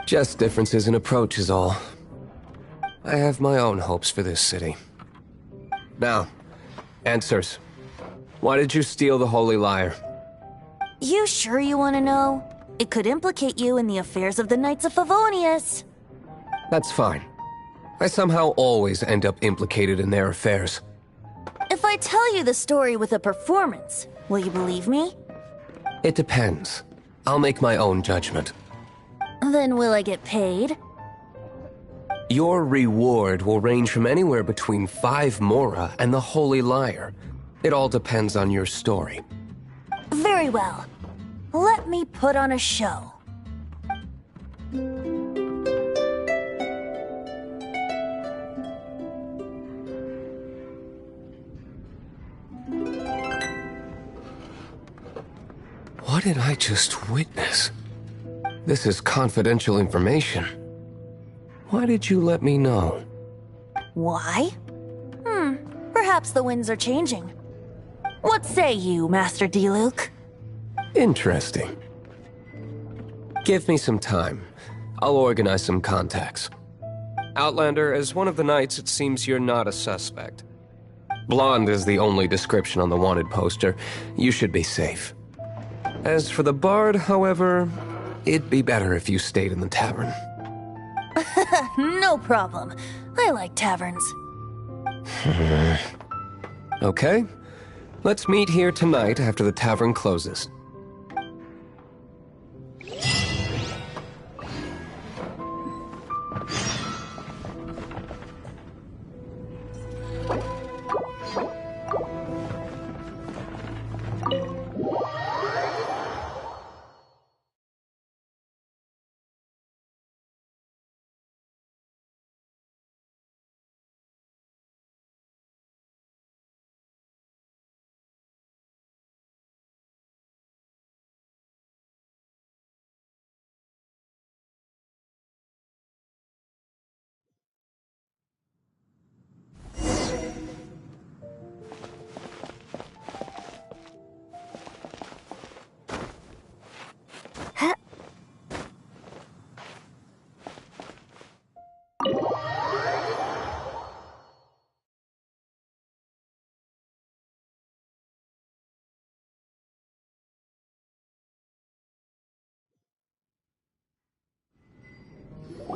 Just differences in approach is all. I have my own hopes for this city. Now, answers. Why did you steal the Holy Lyre? You sure you want to know? It could implicate you in the affairs of the Knights of Favonius. That's fine. I somehow always end up implicated in their affairs. If I tell you the story with a performance, will you believe me? It depends. I'll make my own judgment. Then will I get paid? Your reward will range from anywhere between 5 Mora and the Holy Lyre. It all depends on your story. Very well. Let me put on a show. What did I just witness? This is confidential information. Why did you let me know? Why? Perhaps the winds are changing. What say you, Master Diluc? Interesting. Give me some time. I'll organize some contacts. Outlander, as one of the knights, it seems you're not a suspect. Blonde is the only description on the wanted poster. You should be safe. As for the Bard, however, it'd be better if you stayed in the tavern. No problem. I like taverns. Okay. Let's meet here tonight after the tavern closes.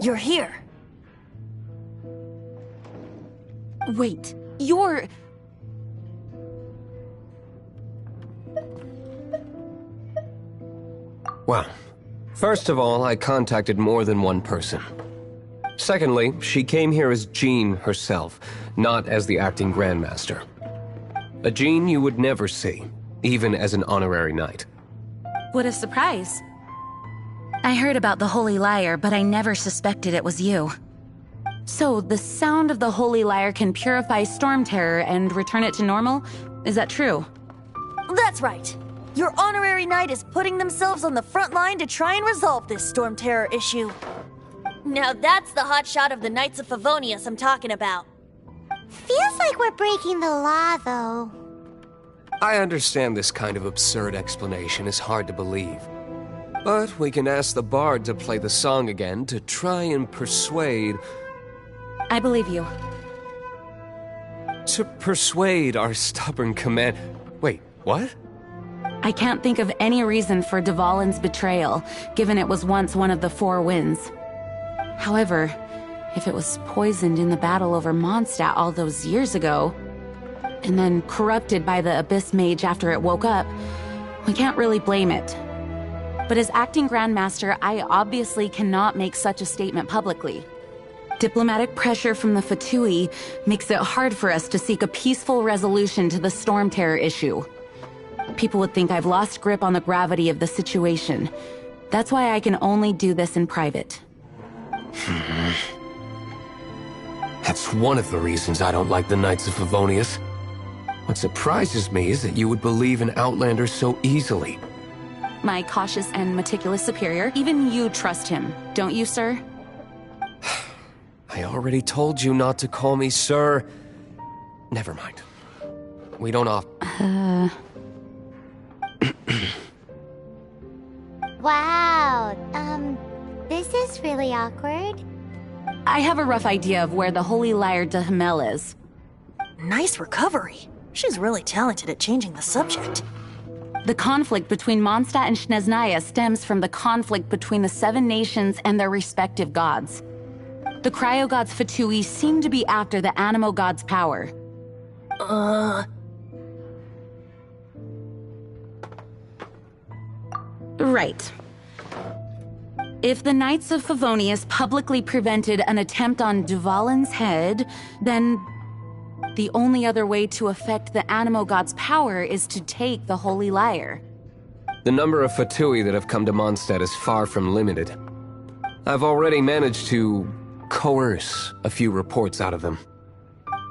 You're here. Wait, you're... Well, first of all, I contacted more than one person. Secondly, she came here as Jean herself, not as the acting Grandmaster. A Jean you would never see, even as an honorary knight. What a surprise. I heard about the Holy Lyre, but I never suspected it was you. So, the sound of the Holy Lyre can purify Storm Terror and return it to normal? Is that true? That's right. Your honorary knight is putting themselves on the front line to try and resolve this Storm Terror issue. Now that's the hotshot of the Knights of Favonius I'm talking about. Feels like we're breaking the law, though. I understand this kind of absurd explanation is hard to believe. But we can ask the bard to play the song again to try and persuade... I believe you. To persuade our stubborn command... Wait, what? I can't think of any reason for Dvalin's betrayal, given it was once one of the Four Winds. However, if it was poisoned in the battle over Mondstadt all those years ago, and then corrupted by the Abyss Mage after it woke up, we can't really blame it. But as acting Grandmaster, I obviously cannot make such a statement publicly. Diplomatic pressure from the Fatui makes it hard for us to seek a peaceful resolution to the Storm Terror issue. People would think I've lost grip on the gravity of the situation. That's why I can only do this in private. That's one of the reasons I don't like the Knights of Favonius. What surprises me is that you would believe in Outlanders so easily. My cautious and meticulous superior, even you trust him, don't you, sir? I already told you not to call me sir. Never mind. We don't Wow, this is really awkward. I have a rough idea of where the Holy Lyre de Himmel is. Nice recovery. She's really talented at changing the subject. The conflict between Mondstadt and Snezhnaya stems from the conflict between the Seven Nations and their respective gods. The cryo-gods Fatui seem to be after the animo-god's power. Right. If the Knights of Favonius publicly prevented an attempt on Dvalin's head, then the only other way to affect the Animo God's power is to take the Holy Lyre. The number of Fatui that have come to Mondstadt is far from limited. I've already managed to coerce a few reports out of them.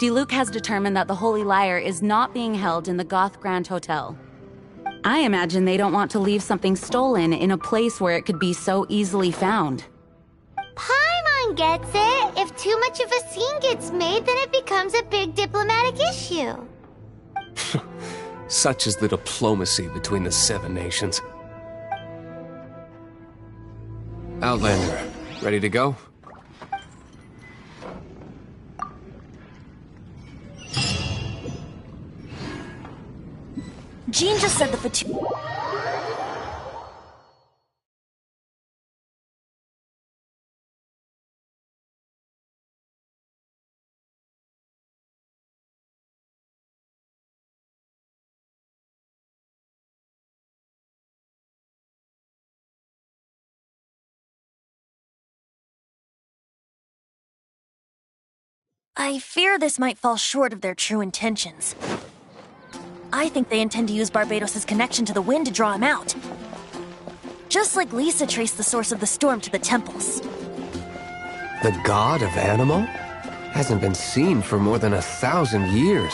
Diluc has determined that the Holy Lyre is not being held in the Goth Grand Hotel. I imagine they don't want to leave something stolen in a place where it could be so easily found. Paimon gets it. If too much of a scene gets made, then it becomes a big diplomatic issue. Such is the diplomacy between the Seven Nations. Outlander, ready to go? Jean just said the Fatui... I fear this might fall short of their true intentions. I think they intend to use Barbados' connection to the wind to draw him out. Just like Lisa traced the source of the storm to the temples. The god of Animo? Hasn't been seen for more than 1,000 years.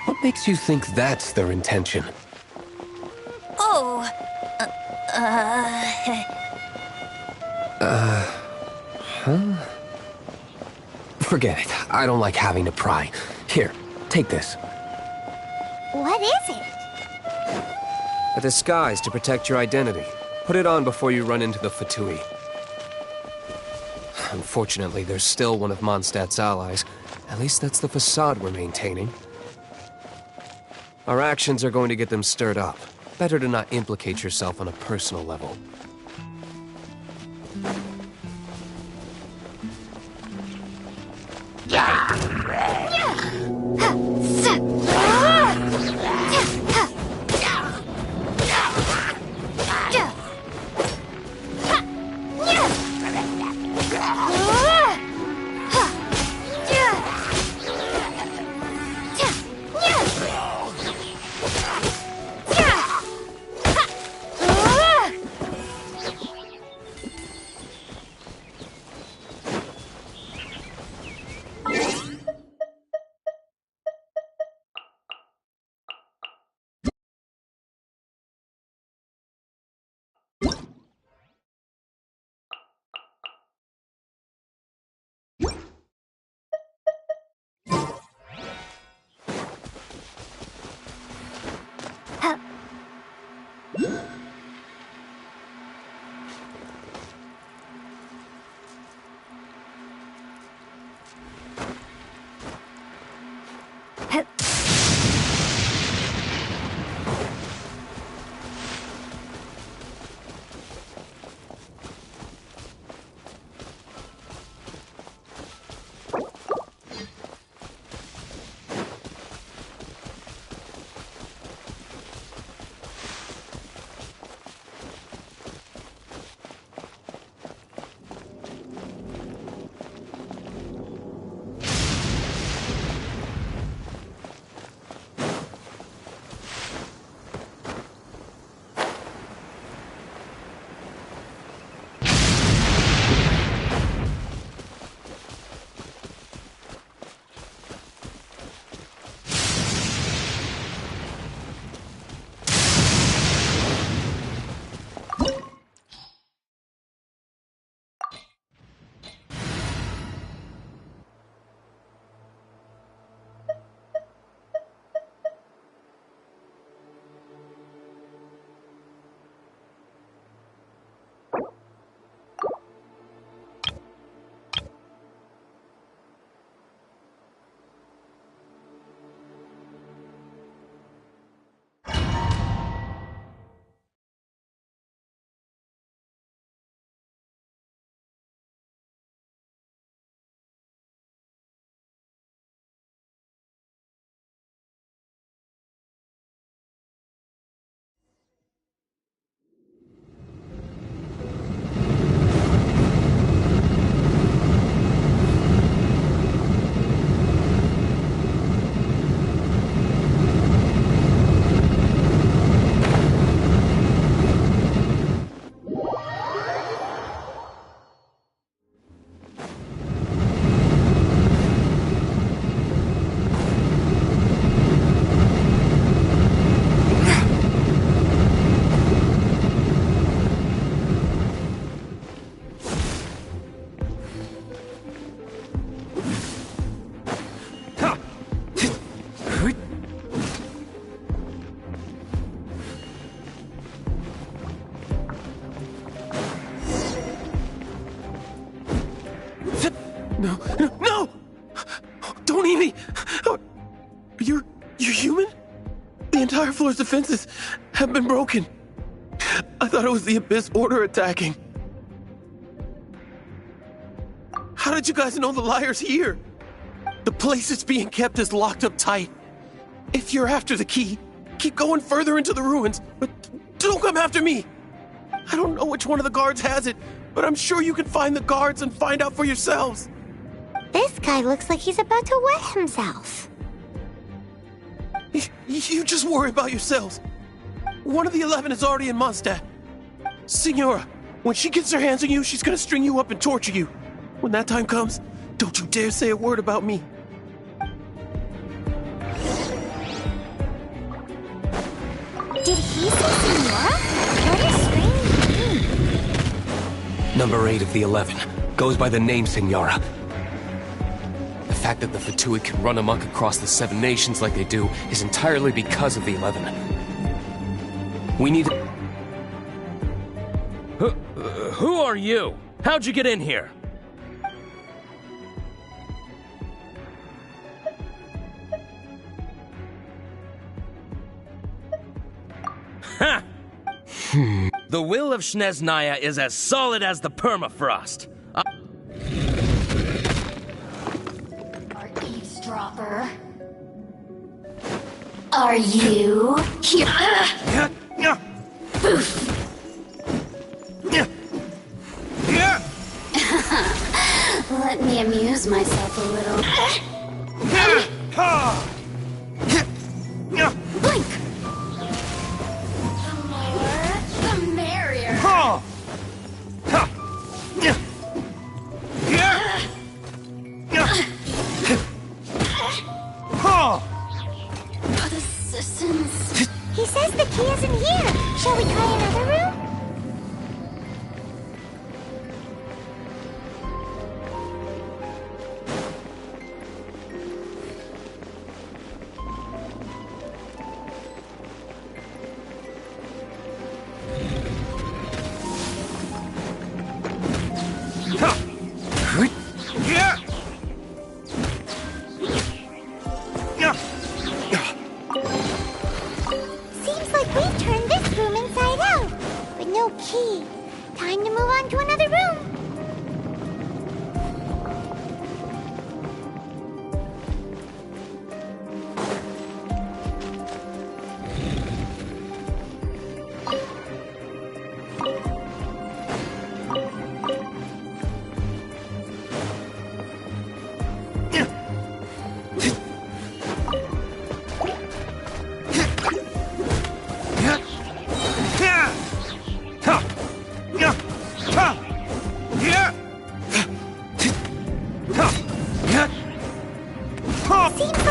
What makes you think that's their intention? Oh... Huh? Forget it. I don't like having to pry. Here, take this. What is it? A disguise to protect your identity. Put it on before you run into the Fatui. Unfortunately, there's still one of Mondstadt's allies. At least that's the facade we're maintaining. Our actions are going to get them stirred up. Better to not implicate yourself on a personal level. No, no, no! Don't eat me! You're human? The entire floor's defenses have been broken. I thought it was the Abyss Order attacking. How did you guys know the liar's here? The place it's being kept is locked up tight. If you're after the key, keep going further into the ruins, but don't come after me. I don't know which one of the guards has it, but I'm sure you can find the guards and find out for yourselves. This guy looks like he's about to wet himself. You just worry about yourselves. One of the 11 is already in Mondstadt. Signora, when she gets her hands on you, she's gonna string you up and torture you. When that time comes, don't you dare say a word about me. Did he say Signora? What a strange name. Number 8 of the 11 goes by the name Signora. The fact that the Fatui can run amok across the 7 nations like they do is entirely because of the 11. We need... Who are you? How'd you get in here? Ha! The will of Snezhnaya is as solid as the permafrost. Eavesdropper. Are you? Let me amuse myself a little. Blink! The more, the merrier. Assistance. He says the key isn't here. Shall we try another room?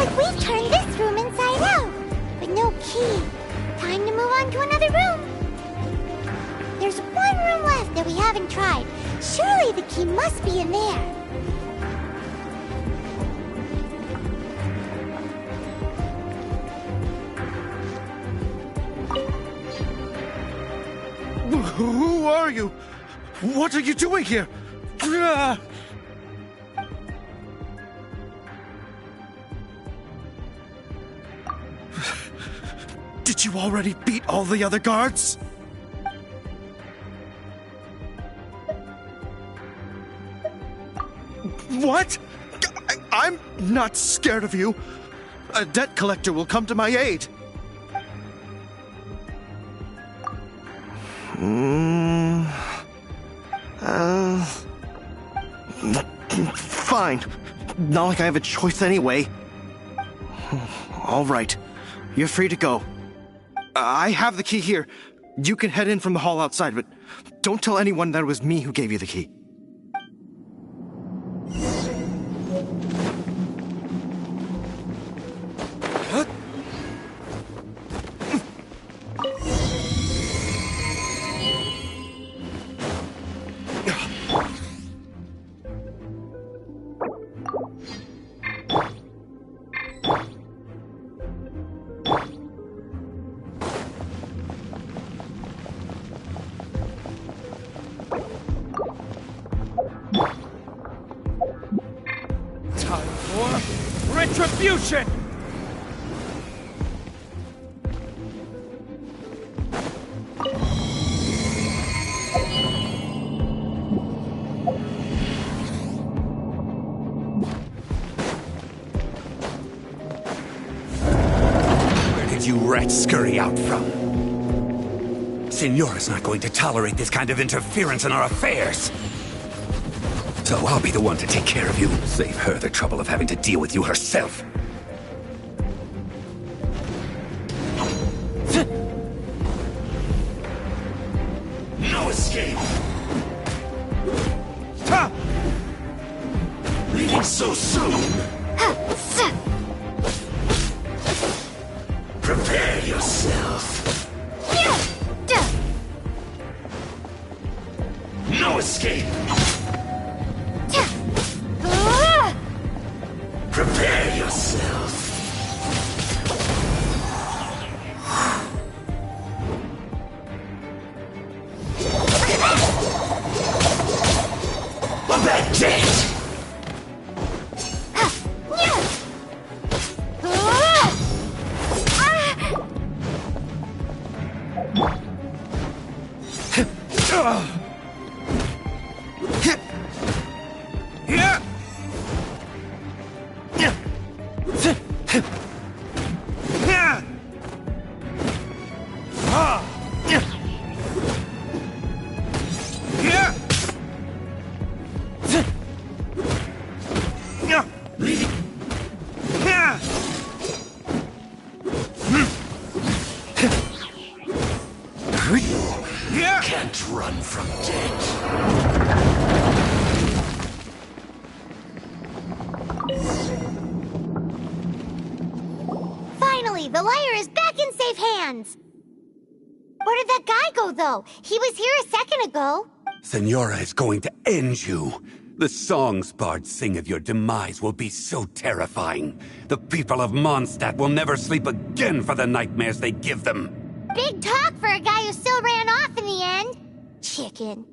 like we've turned this room inside out, but no key. Time to move on to another room. There's one room left that we haven't tried. Surely the key must be in there. Who are you? What are you doing here? Did you already beat all the other guards? What? I'm not scared of you. A debt collector will come to my aid. Fine. Not like I have a choice anyway. All right. You're free to go. I have the key here. You can head in from the hall outside, but don't tell anyone that it was me who gave you the key. Time for retribution! Where did you rats scurry out from? Signora's not going to tolerate this kind of interference in our affairs. So I'll be the one to take care of you. Save her the trouble of having to deal with you herself. No escape! Ha! Leaving so soon! Prepare yourself! No escape! Prepare yourself! That's it! Can't run from death. Finally, the liar is back in safe hands. Where did that guy go, though? He was here a second ago. Signora is going to end you. The songs bards sing of your demise will be so terrifying. The people of Mondstadt will never sleep again for the nightmares they give them. Big talk for a guy who still ran off in the end. Chicken.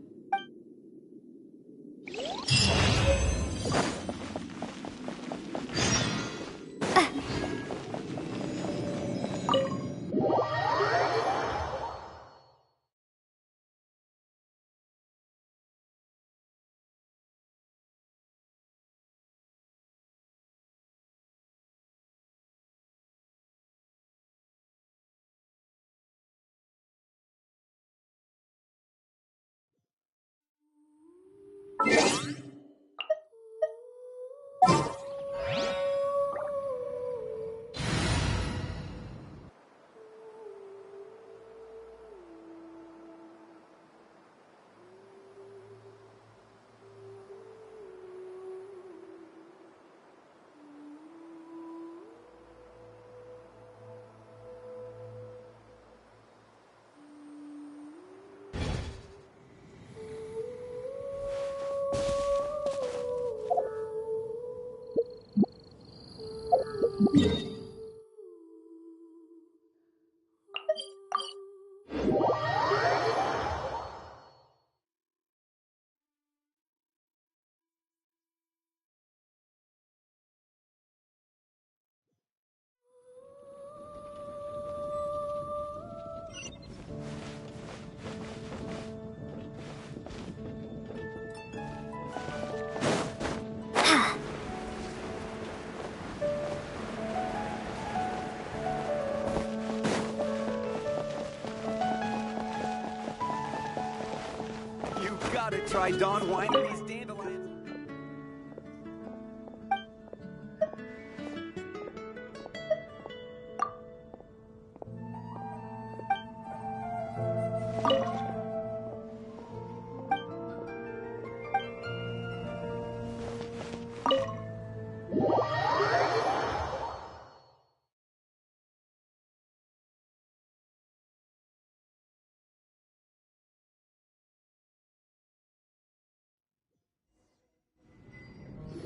Gotta try Dawn Winery's dandelions.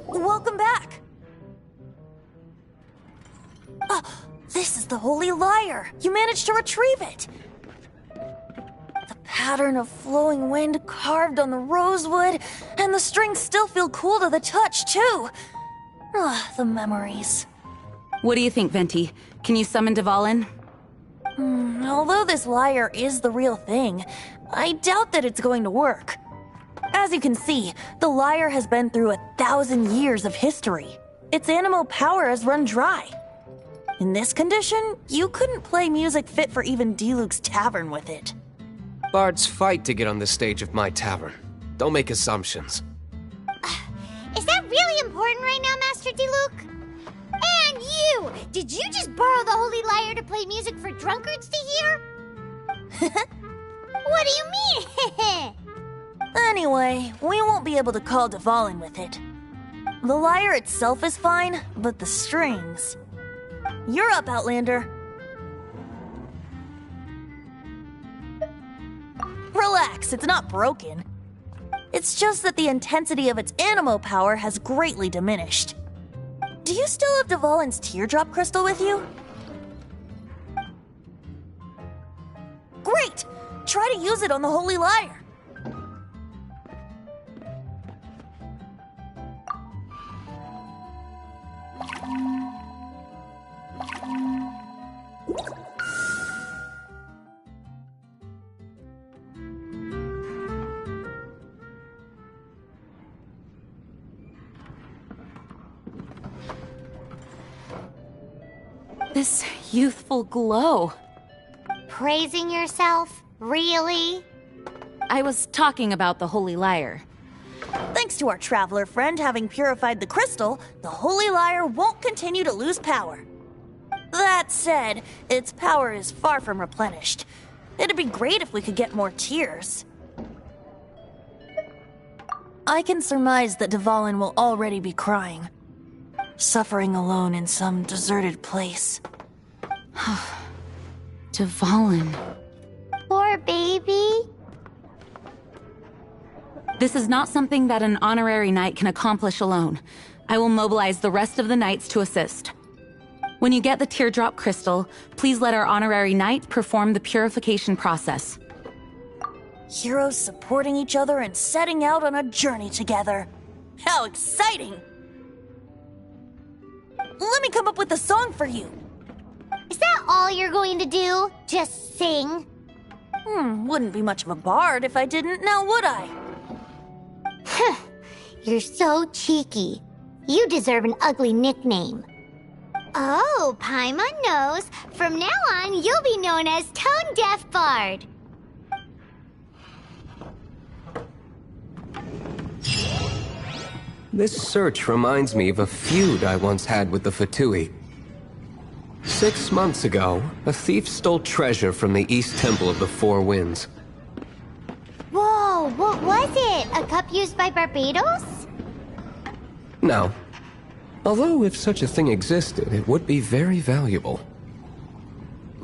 Welcome back! This is the Holy Lyre! You managed to retrieve it! The pattern of flowing wind carved on the rosewood, and the strings still feel cool to the touch, too! The memories. What do you think, Venti? Can you summon Dvalin? Although this lyre is the real thing, I doubt that it's going to work. As you can see, the lyre has been through 1,000 years of history. Its animal power has run dry. In this condition, you couldn't play music fit for even Diluc's tavern with it. Bards fight to get on the stage of my tavern. Don't make assumptions. Is that really important right now, Master Diluc? And you! Did you just borrow the Holy Lyre to play music for drunkards to hear? What do you mean? Anyway, we won't be able to call Dvalin with it. The lyre itself is fine, but the strings... You're up, Outlander. Relax, it's not broken. It's just that the intensity of its animo power has greatly diminished. Do you still have Dvalin's teardrop crystal with you? Great! Try to use it on the Holy Lyre. This youthful glow. Praising yourself? Really? I was talking about the Holy Lyre. Thanks to our traveler friend having purified the crystal, the Holy Lyre won't continue to lose power. That said, its power is far from replenished. It'd be great if we could get more tears. I can surmise that Dvalin will already be crying, suffering alone in some deserted place. Dvalin. Poor baby. This is not something that an honorary knight can accomplish alone. I will mobilize the rest of the knights to assist. When you get the teardrop crystal, please let our honorary knight perform the purification process. Heroes supporting each other and setting out on a journey together. How exciting! Let me come up with a song for you. Is that all you're going to do? Just sing? Wouldn't be much of a bard if I didn't, now would I? You're so cheeky. You deserve an ugly nickname. Oh, Paimon knows. From now on, you'll be known as Tone Deaf Bard. This search reminds me of a feud I once had with the Fatui. 6 months ago, a thief stole treasure from the East Temple of the Four Winds. Whoa, what was it? A cup used by Barbados? No. Although if such a thing existed, it would be very valuable.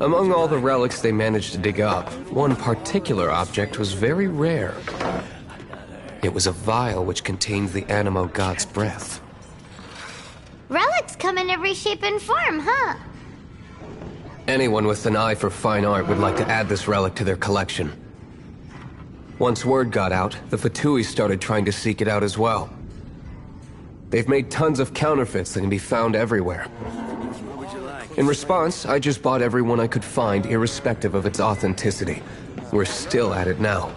Among all the relics they managed to dig up, one particular object was very rare. It was a vial which contained the Animo god's breath. Relics come in every shape and form, huh? Anyone with an eye for fine art would like to add this relic to their collection. Once word got out, the Fatui started trying to seek it out as well. They've made tons of counterfeits that can be found everywhere. In response, I just bought everyone I could find, irrespective of its authenticity. We're still at it now.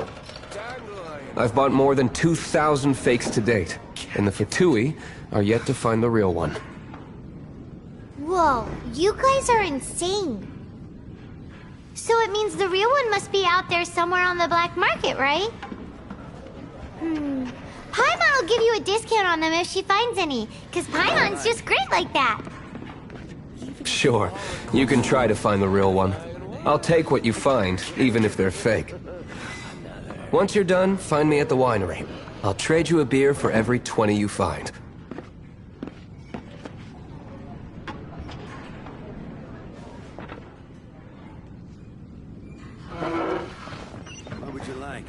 I've bought more than 2,000 fakes to date, and the Fatui are yet to find the real one. Whoa, you guys are insane. So it means the real one must be out there somewhere on the black market, right? Paimon will give you a discount on them if she finds any, because Paimon's just great like that. Sure, you can try to find the real one. I'll take what you find, even if they're fake. Once you're done, find me at the winery. I'll trade you a beer for every 20 you find. What would you like?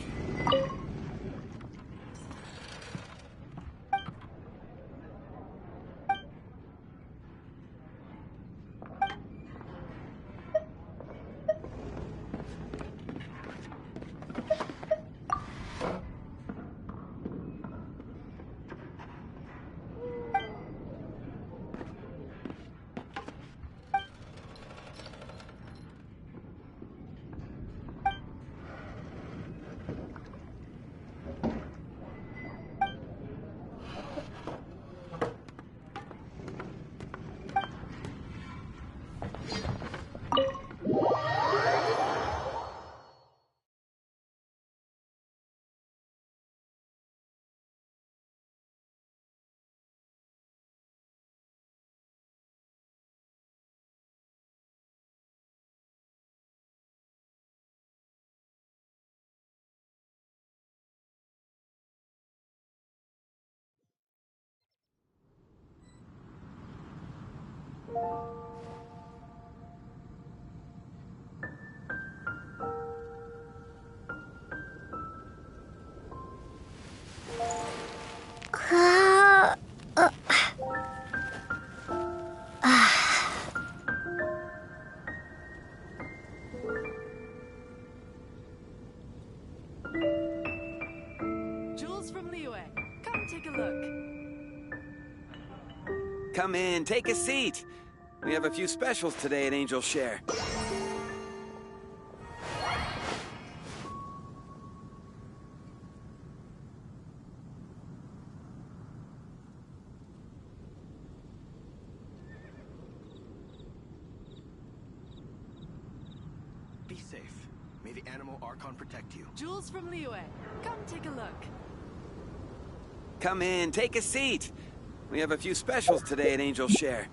Jules from Liyue, come take a look. Come in, take a seat. We have a few specials today at Angel Share. Be safe. May the animal Archon protect you. Jules from Liyue, come take a look. Come in, take a seat. We have a few specials today at Angel Share.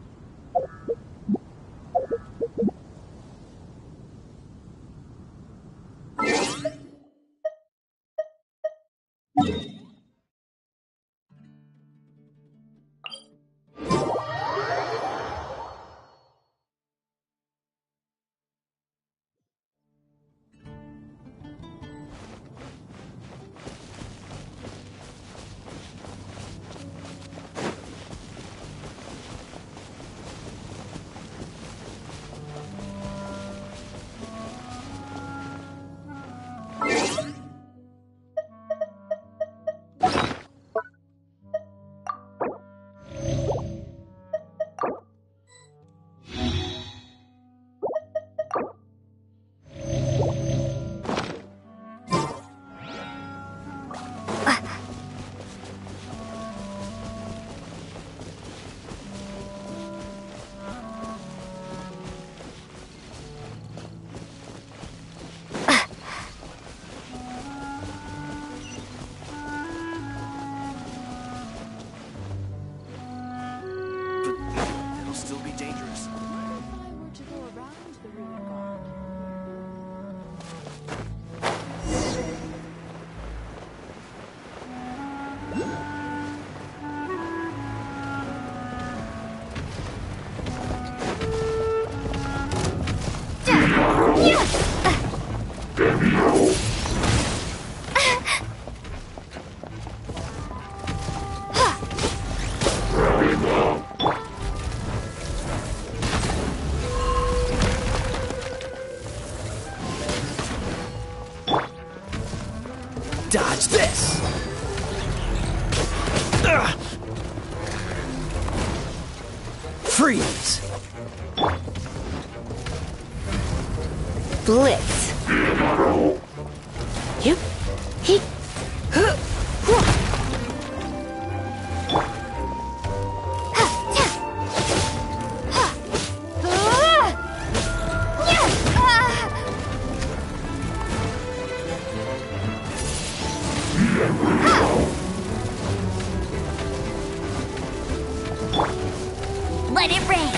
It'll still be dangerous. What if I were to go around the ruin guard? this! Freeze! Blitz. Yep. He. Let it rain.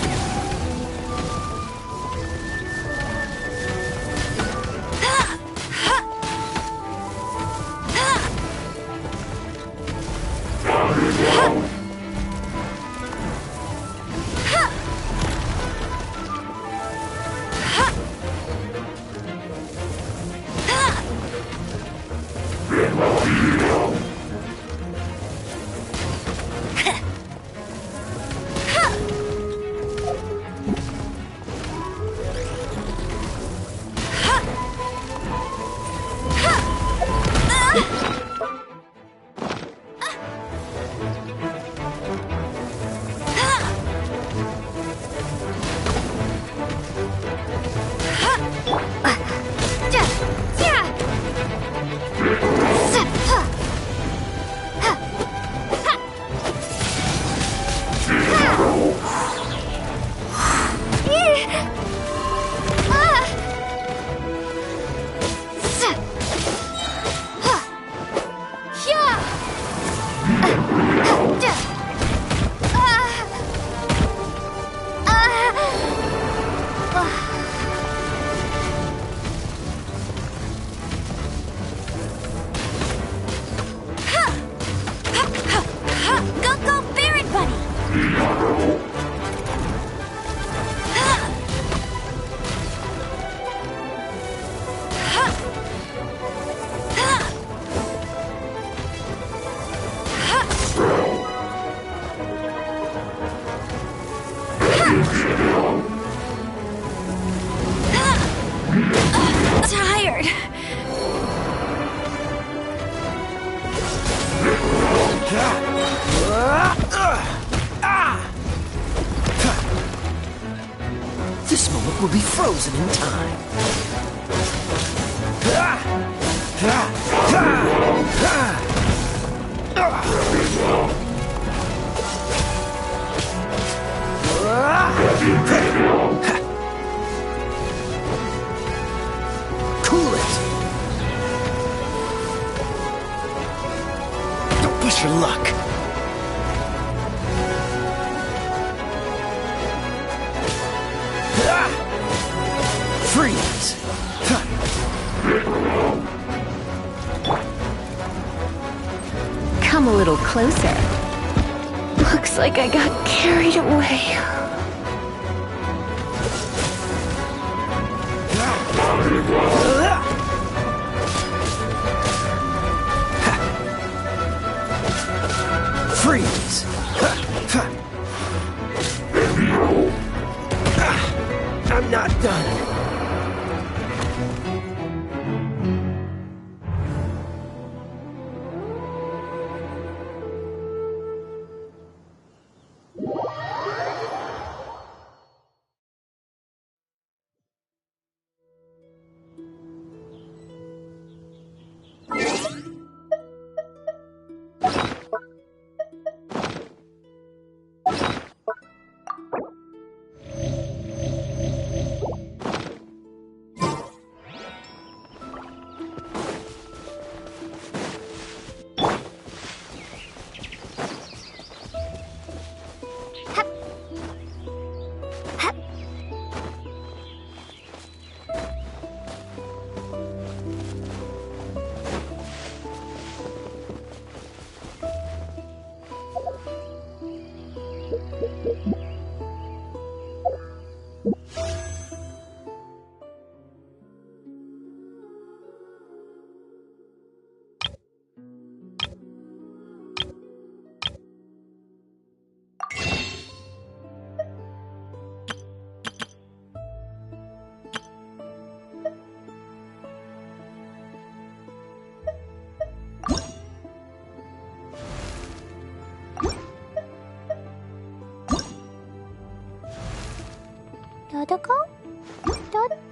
Tired. This moment will be frozen in time. Cool it. Don't push your luck. Freeze. Come a little closer. Looks like I got carried away. Freeze. I'm not done. 戦う？だ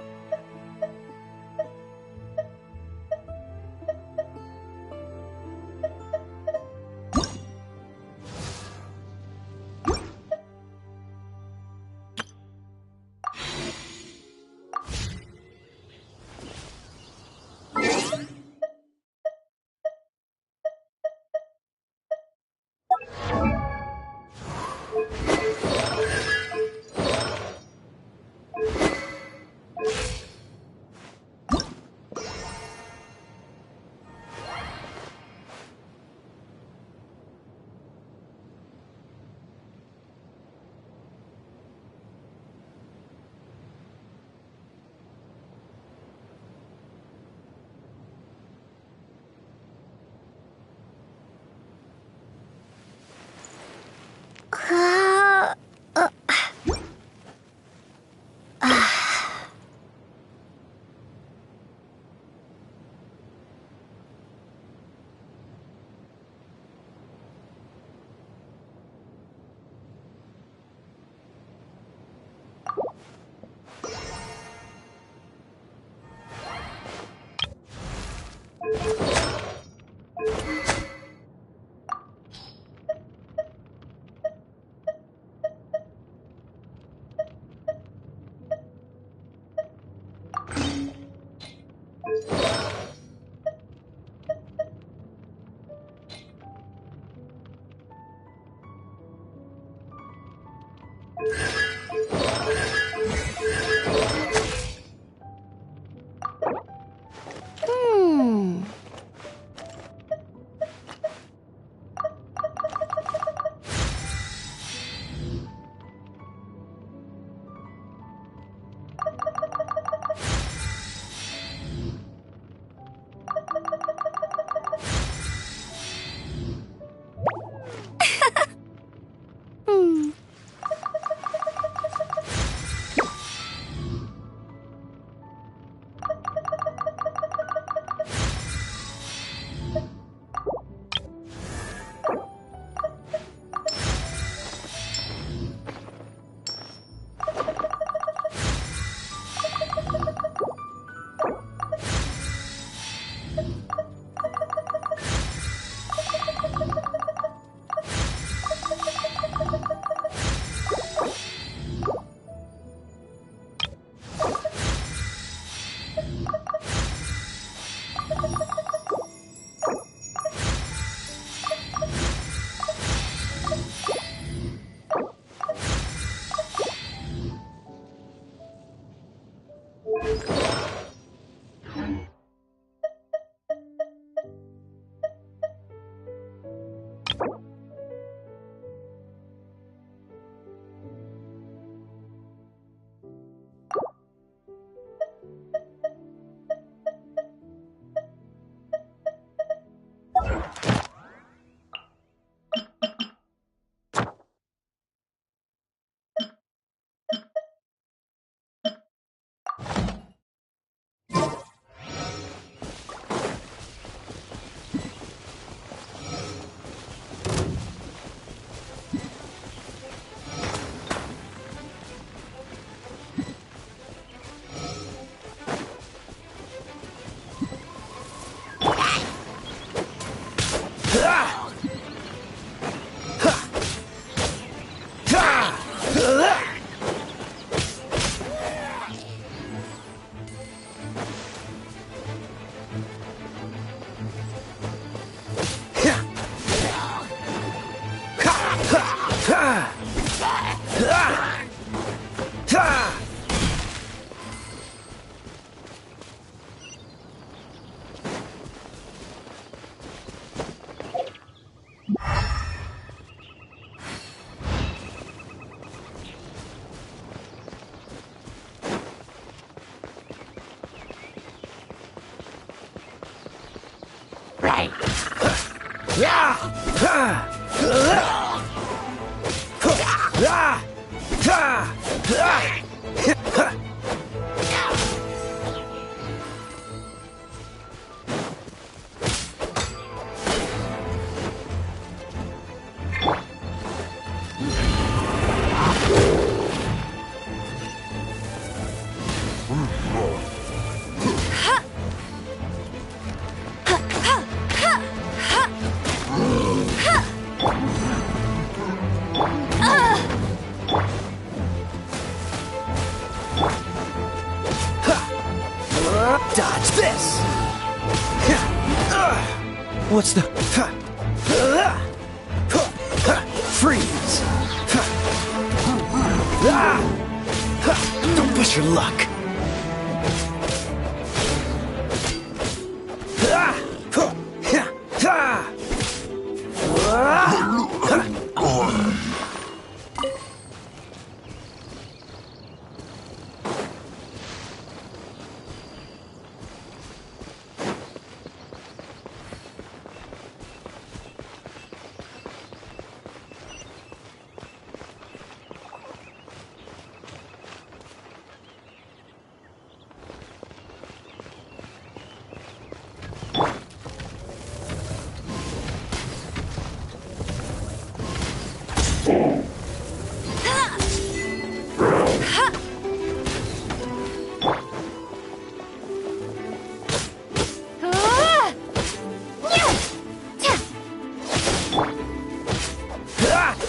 Dodge this! What's the... Freeze! Don't push your luck!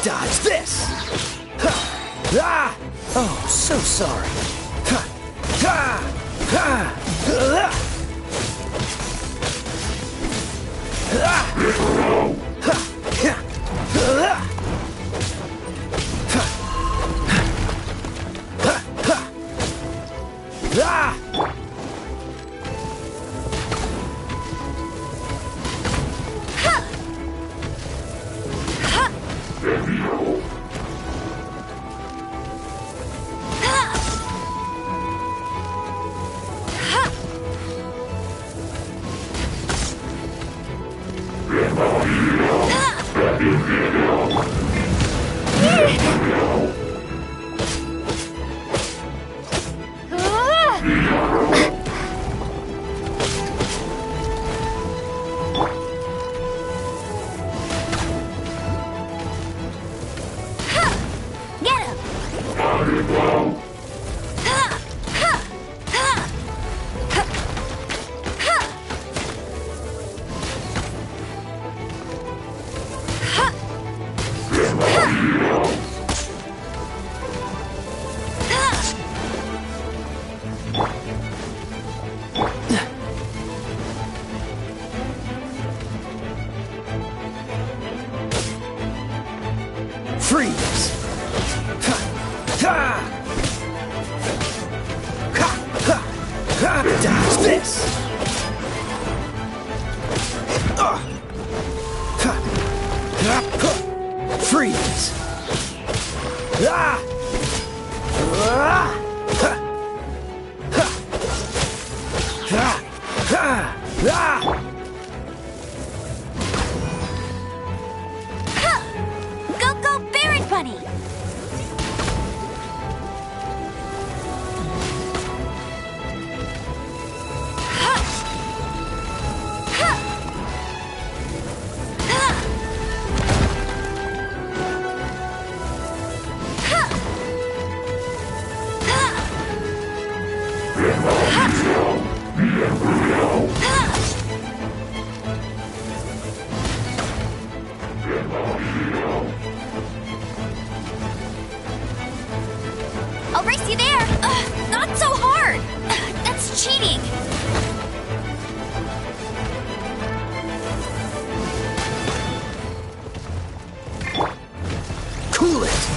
Dodge this! Oh, so sorry. Freeze! Dodge this! Freeze! Go, Barret Bunny! I'll race you there! Not so hard! That's cheating! Cool it!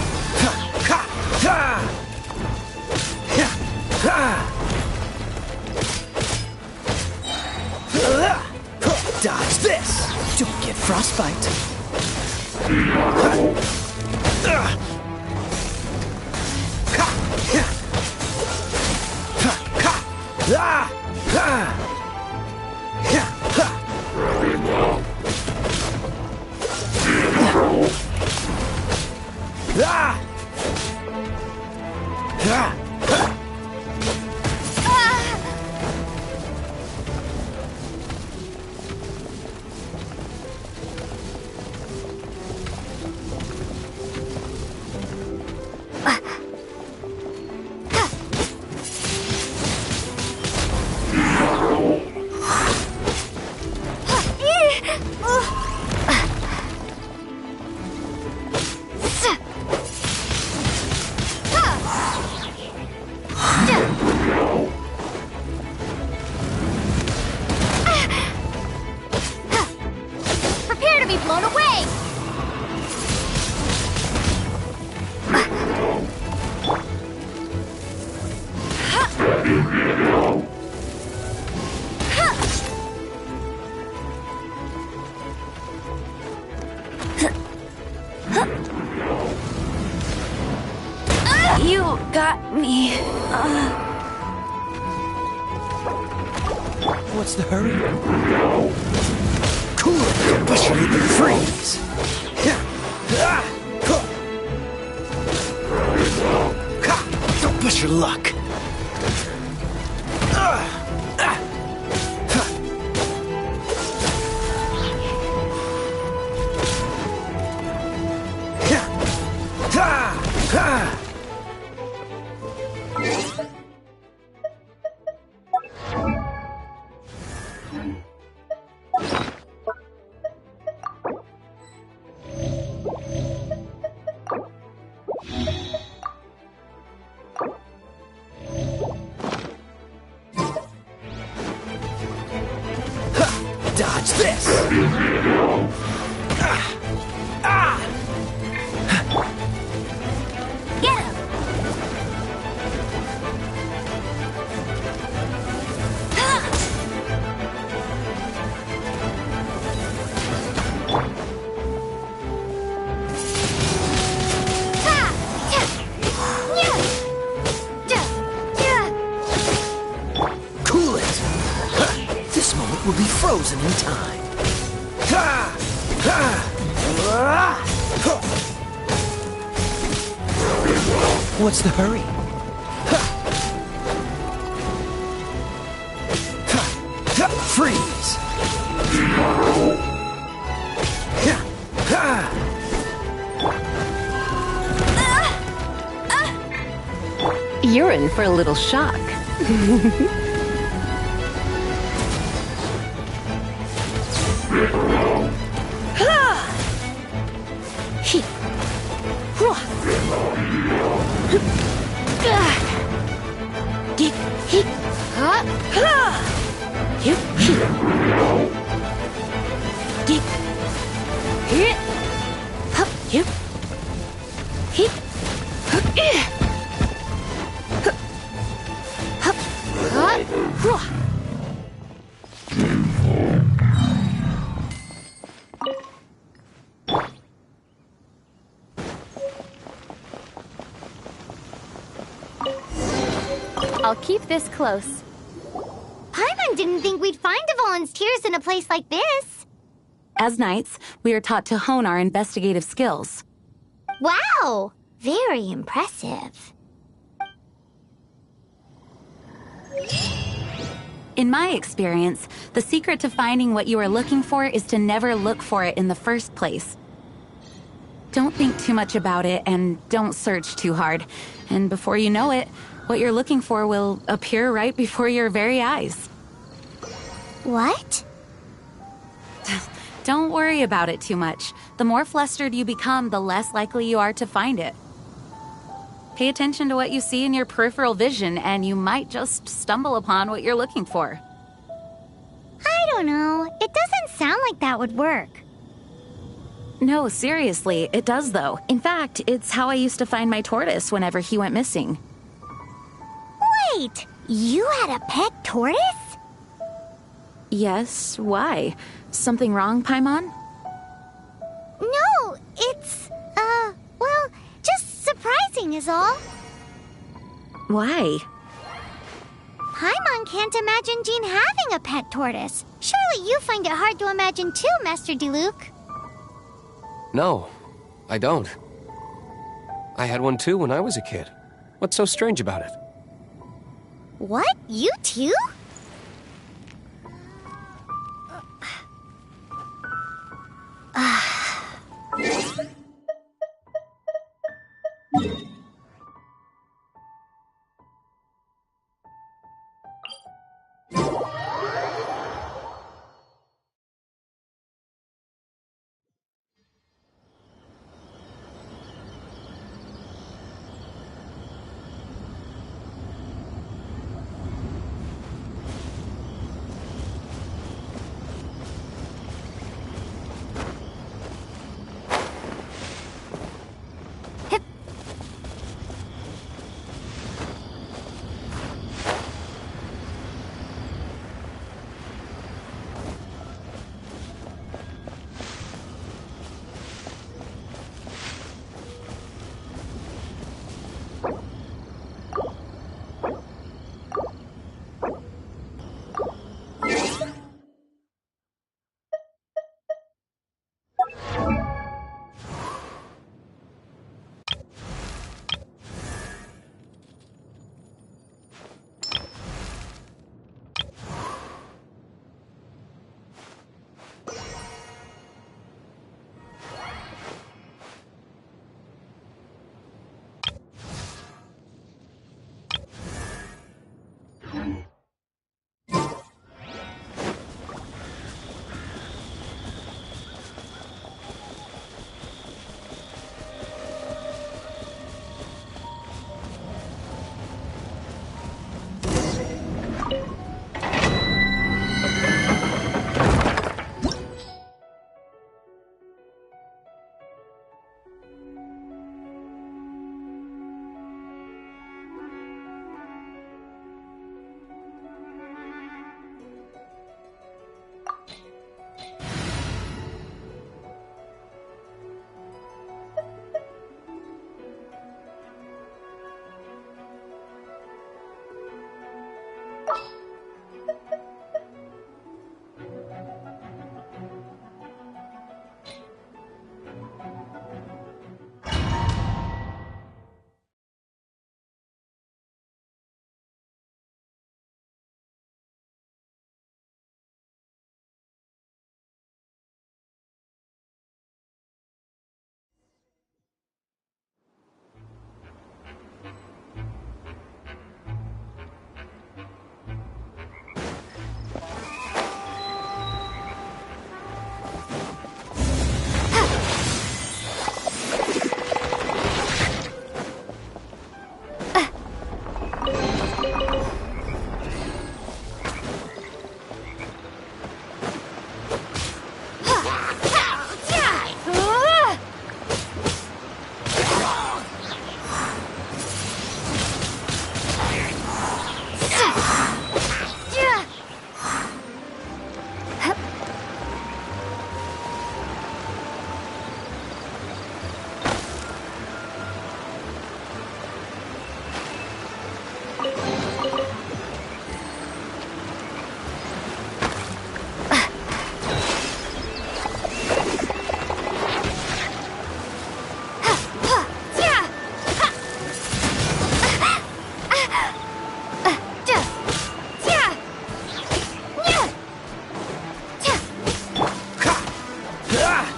Dodge this! Don't get frostbite! You got me. What's the hurry? Cool it, push your lip and freeze. Don't push your luck. Dodge this! Get him! Cool it! This moment will be frozen in time. What's the hurry? Freeze! You're in for a little shock. I'll keep this close. Paimon didn't think we'd find the volunteers in a place like this. As knights, we are taught to hone our investigative skills. Wow! Very impressive. In my experience, the secret to finding what you are looking for is to never look for it in the first place. Don't think too much about it and don't search too hard. And before you know it, what you're looking for will appear right before your very eyes. What? Don't worry about it too much. The more flustered you become, the less likely you are to find it. Pay attention to what you see in your peripheral vision, and you might just stumble upon what you're looking for. I don't know. It doesn't sound like that would work. No, seriously, it does though. In fact, it's how I used to find my tortoise whenever he went missing. Wait! You had a pet tortoise? Yes, why? Something wrong, Paimon? No, it's, well, just surprising is all. Why? Paimon can't imagine Jean having a pet tortoise. Surely you find it hard to imagine too, Master Diluc. No, I don't. I had one too when I was a kid. What's so strange about it? What? You too?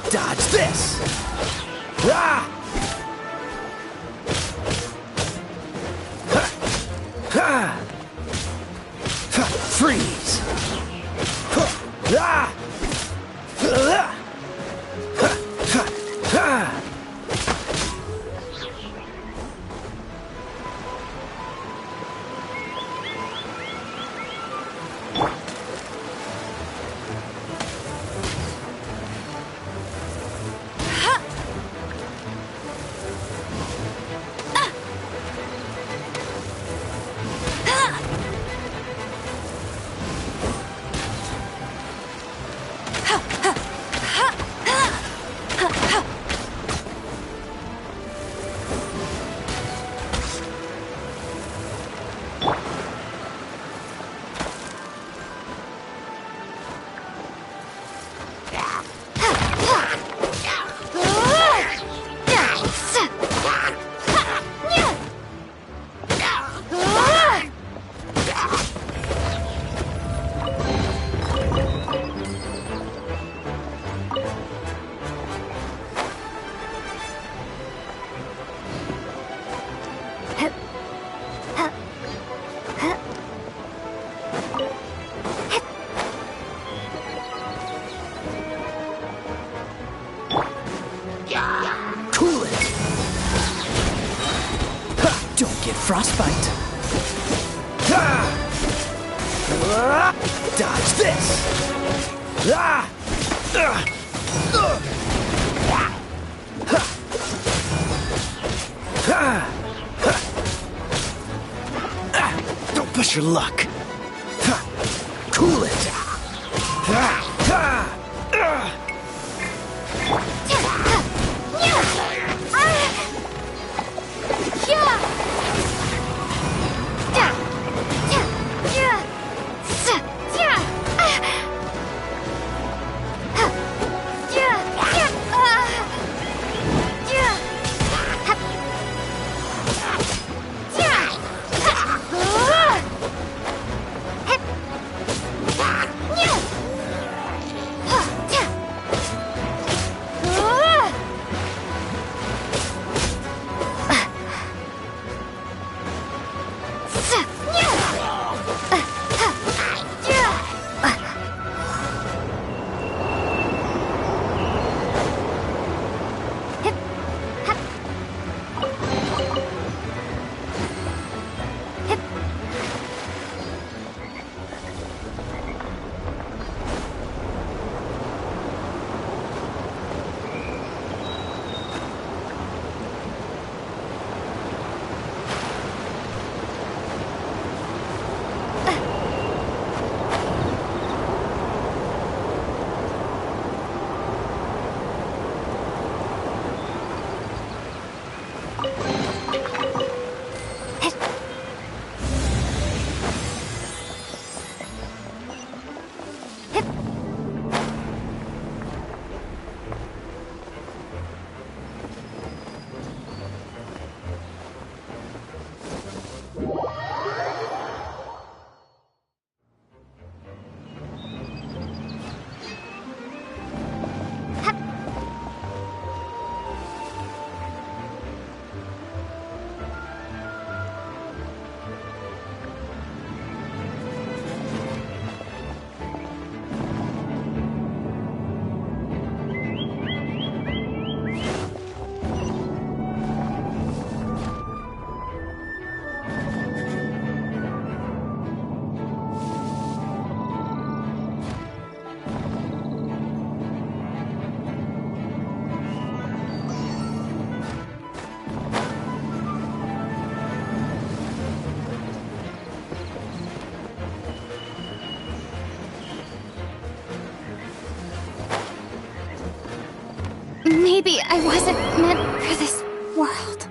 Dodge this! Ah! Ha! Ha! Freeze! Ah! Ha! Ha! Ha! Cool it! Ha! Don't get frostbite! Ha! Dodge this! Ah! Don't push your luck! Ha! Cool it! Ha! Ha! Maybe I wasn't meant for this world.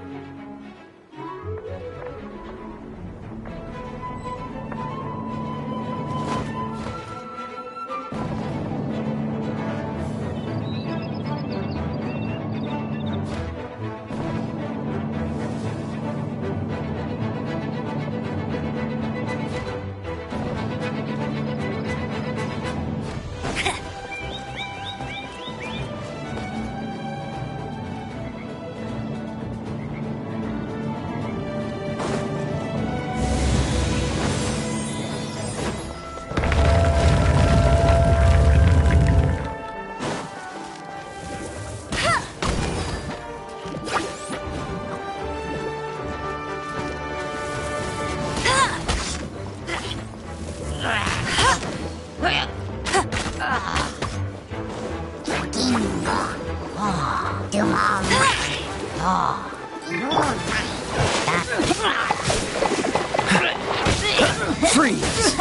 Freeze!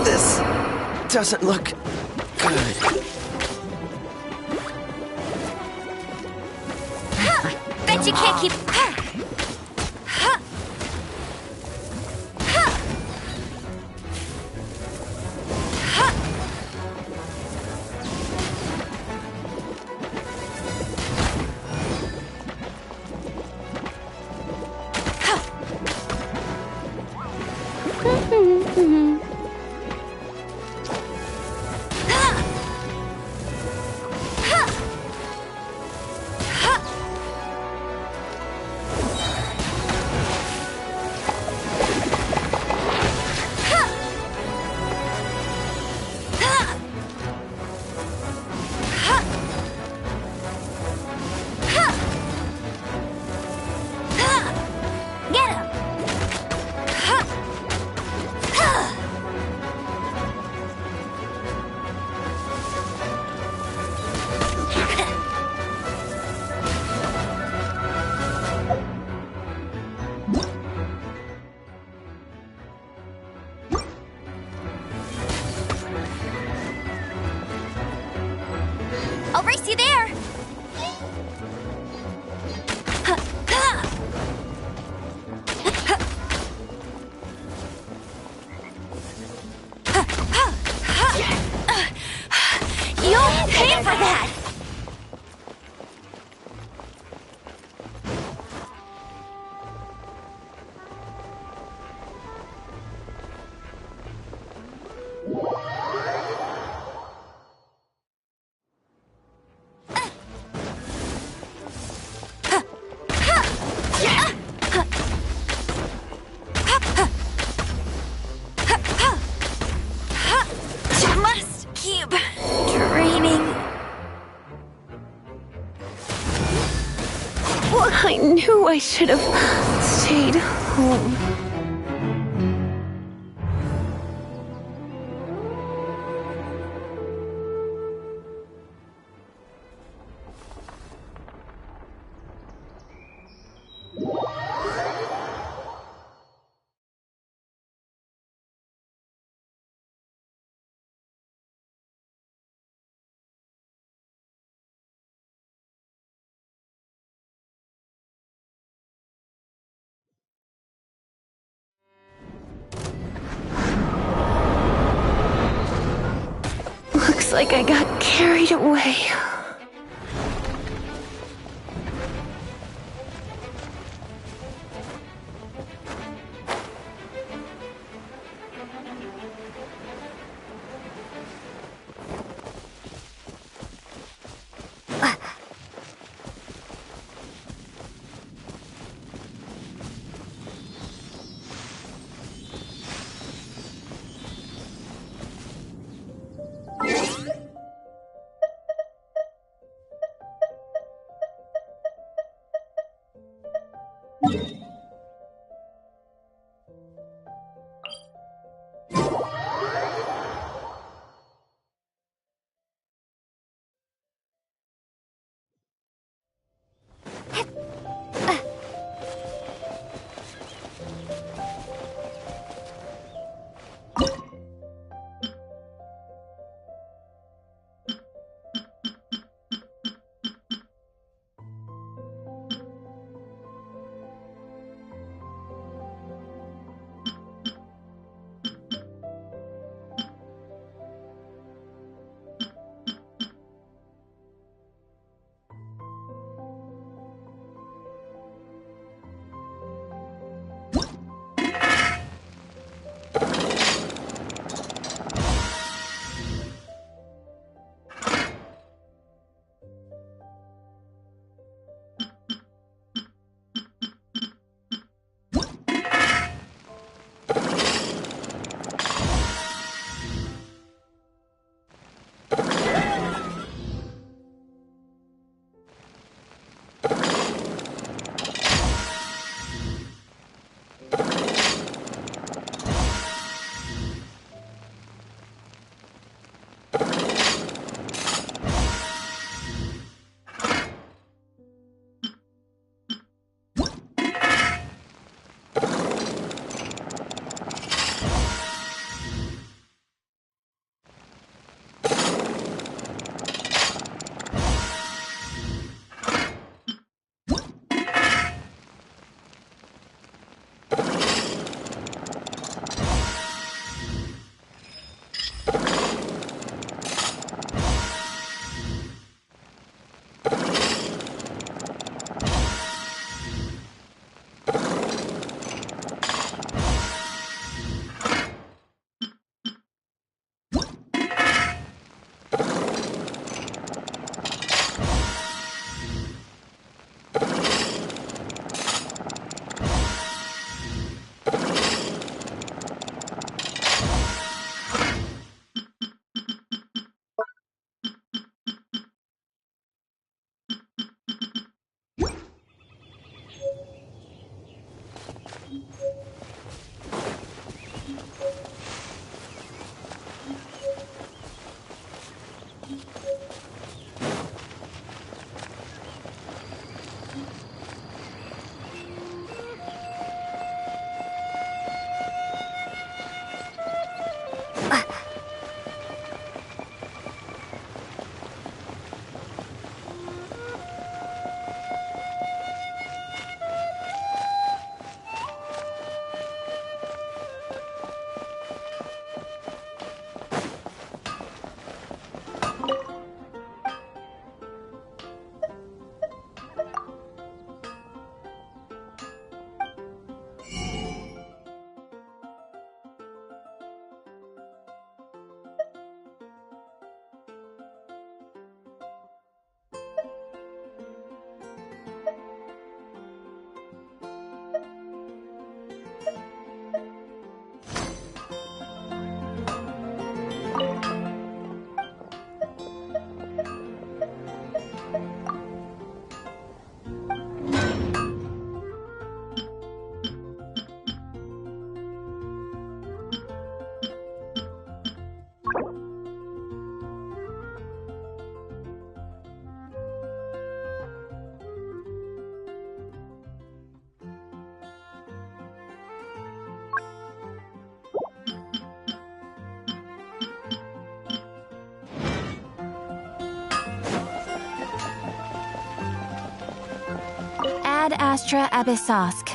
This doesn't look good. Bet you can't keep... I'll race you there! You'll pay for that! Must keep training. Well, I knew I should have stayed home. Looks like I got carried away. Ad Astra Abyssosk.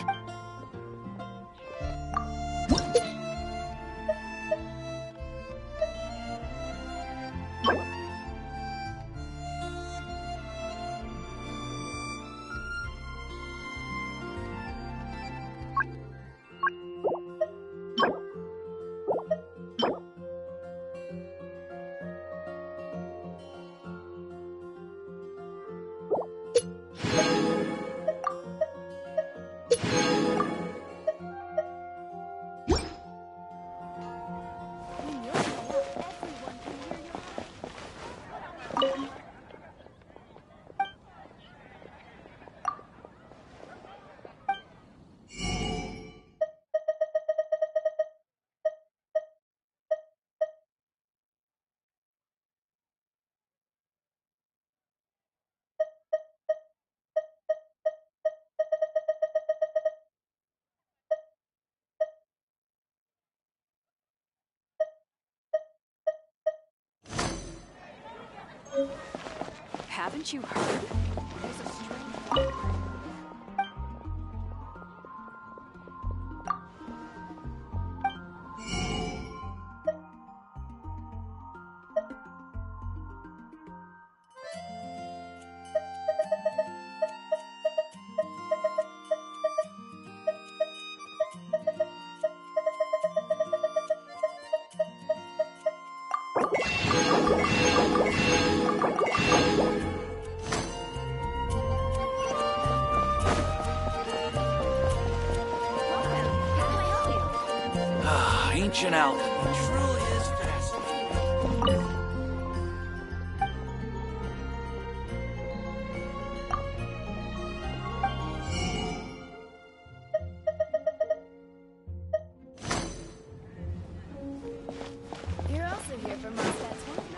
Haven't you heard? There's a strange... Ancient alchemy truly is fascinating. You're also here for Mondstadt's home,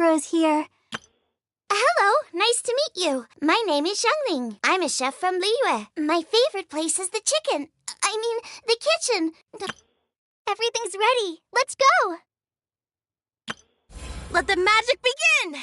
heroes here. Hello, nice to meet you. My name is Xiangling. I'm a chef from Liyue. My favorite place is the the kitchen. Everything's ready. Let's go. Let the magic begin!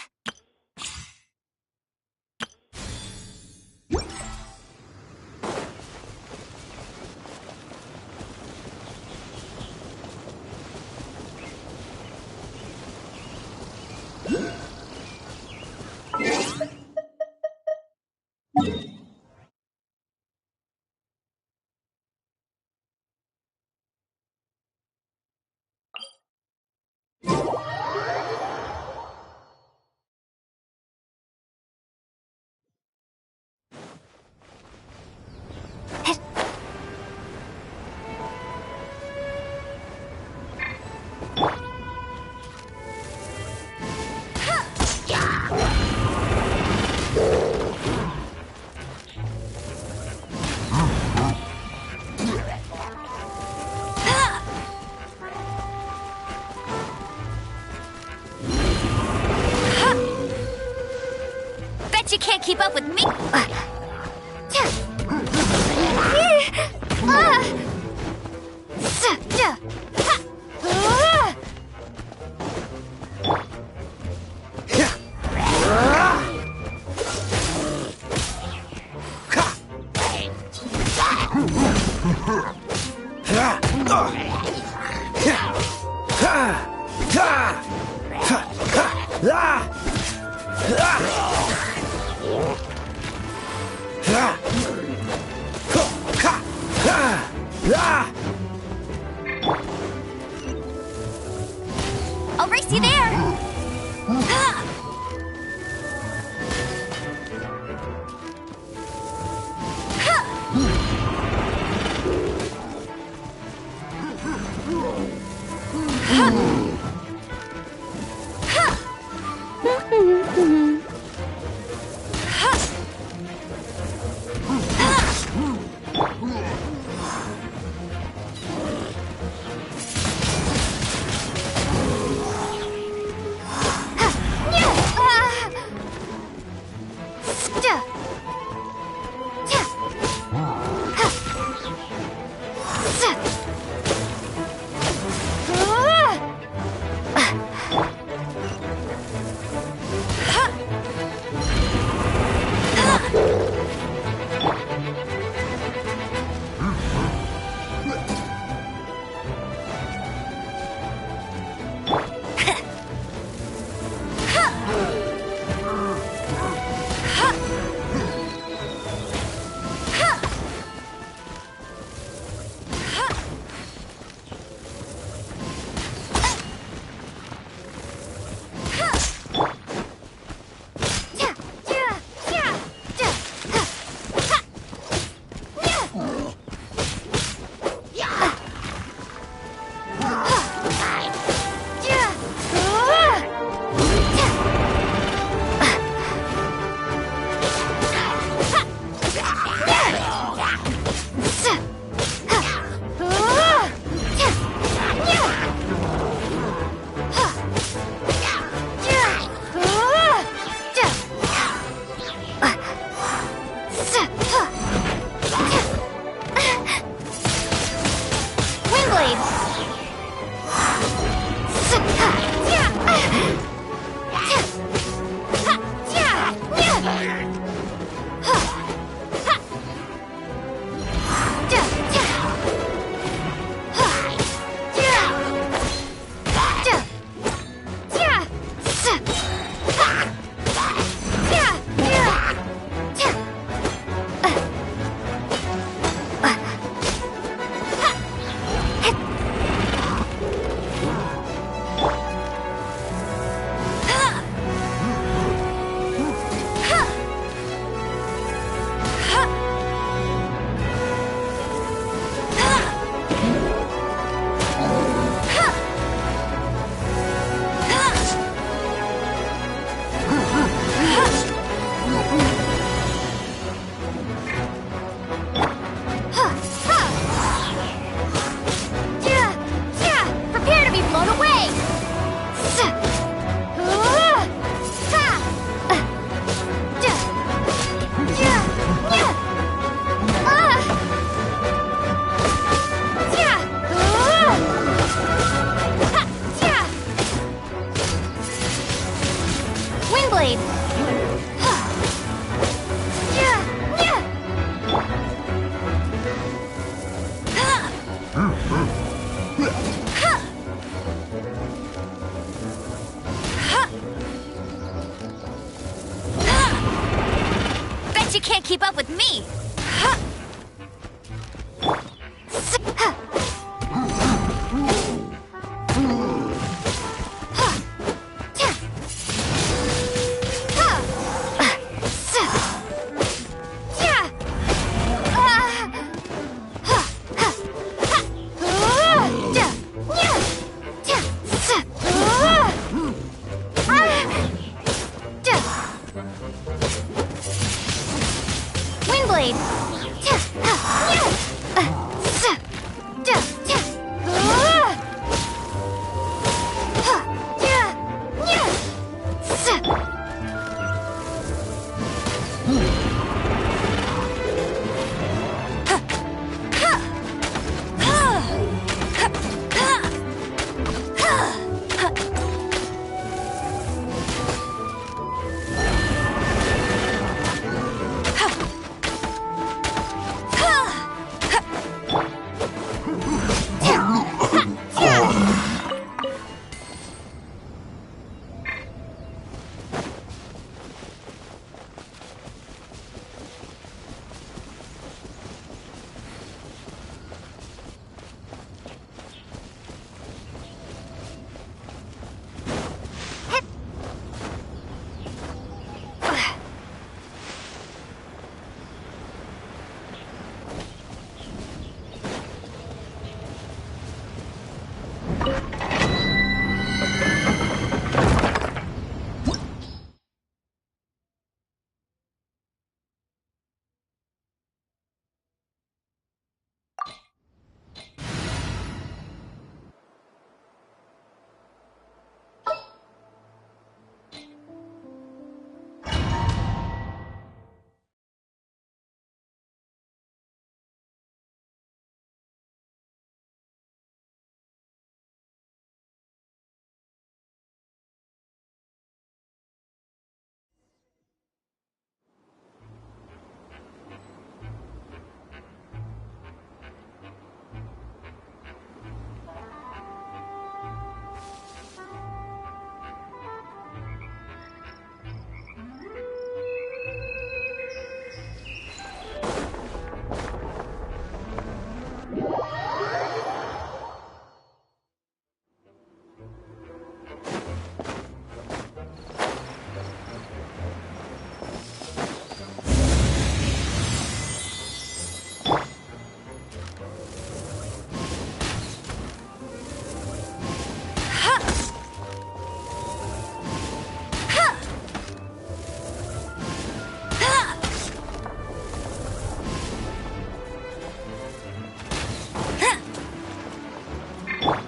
Bet you can't keep up with me. I'll race you there.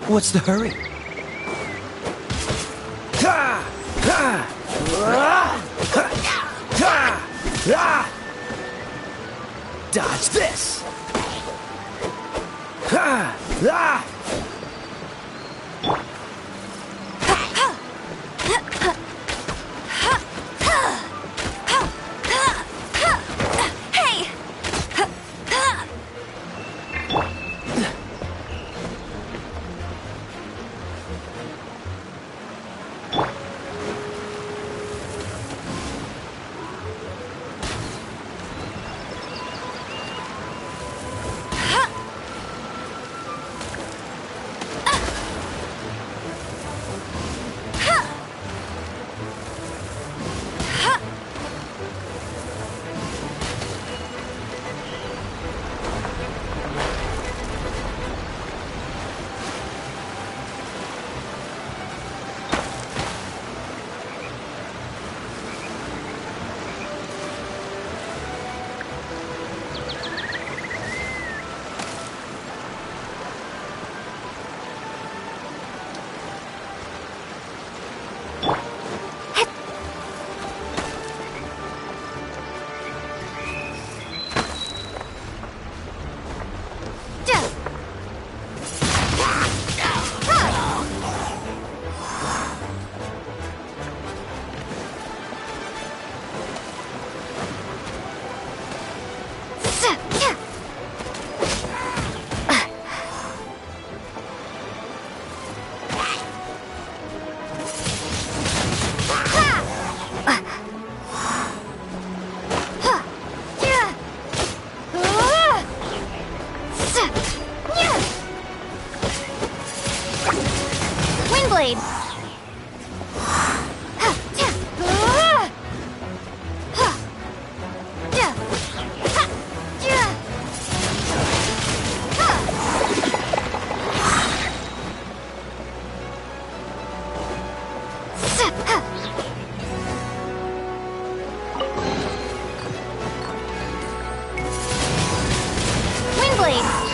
What's the hurry? Dodge this! Cool it!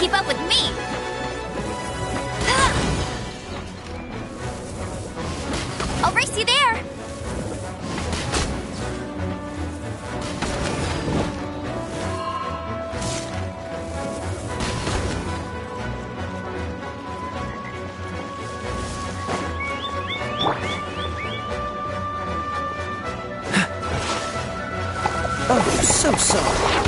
keep up with me! I'll race you there! Oh, so sorry.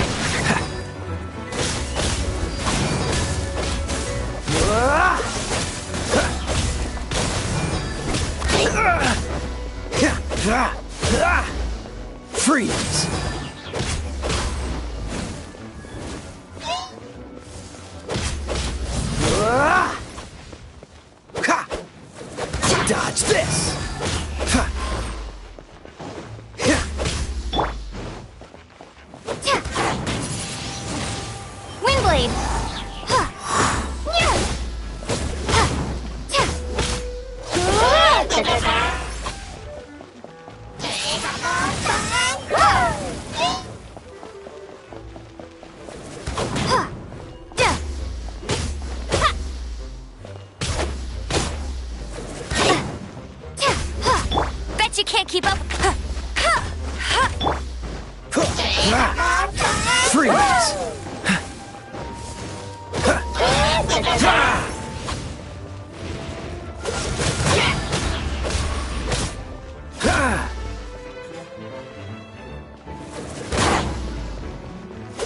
Freeze! Dodge this! Windblade! Bet you can't keep up. Freeze!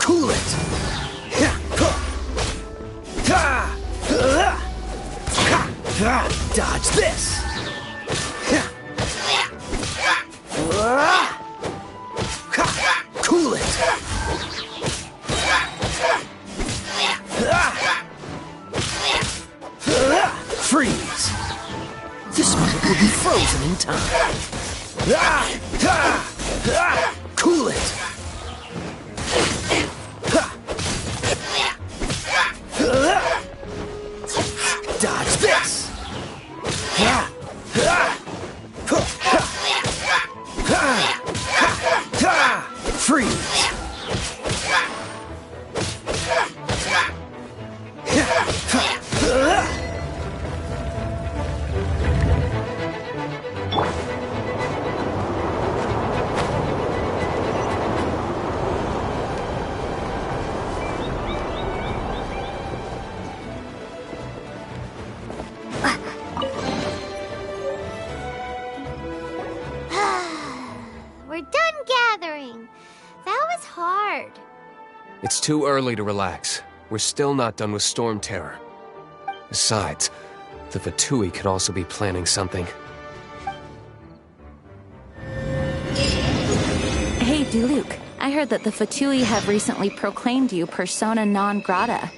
Cool it! Dodge this! Cool it! Freeze! This moment will be frozen in time. Cool it! Dodge this! Freeze! We're done gathering. That was hard. It's too early to relax. We're still not done with Storm Terror. Besides, the Fatui could also be planning something. Hey, Diluc. I heard that the Fatui have recently proclaimed you persona non grata.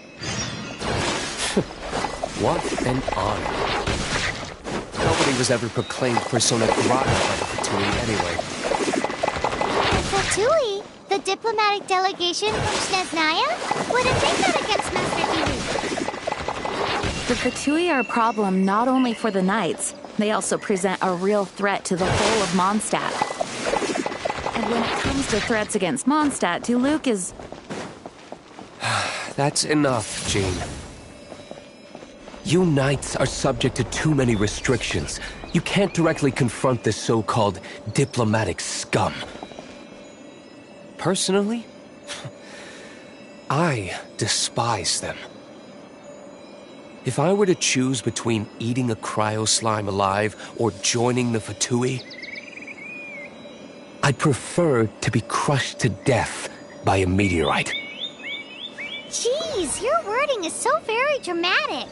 What an honor. Nobody was ever proclaimed persona grata by the Fatui anyway. The Fatui, the diplomatic delegation from Sneznaya? What did they got against Master Diluc? The Fatui are a problem not only for the Knights, they also present a real threat to the whole of Mondstadt. And when it comes to threats against Mondstadt, Diluc is... That's enough, Jean. You Knights are subject to too many restrictions. You can't directly confront this so-called diplomatic scum. Personally, I despise them. If I were to choose between eating a cryo slime alive or joining the Fatui, I'd prefer to be crushed to death by a meteorite. Jeez, your wording is so very dramatic.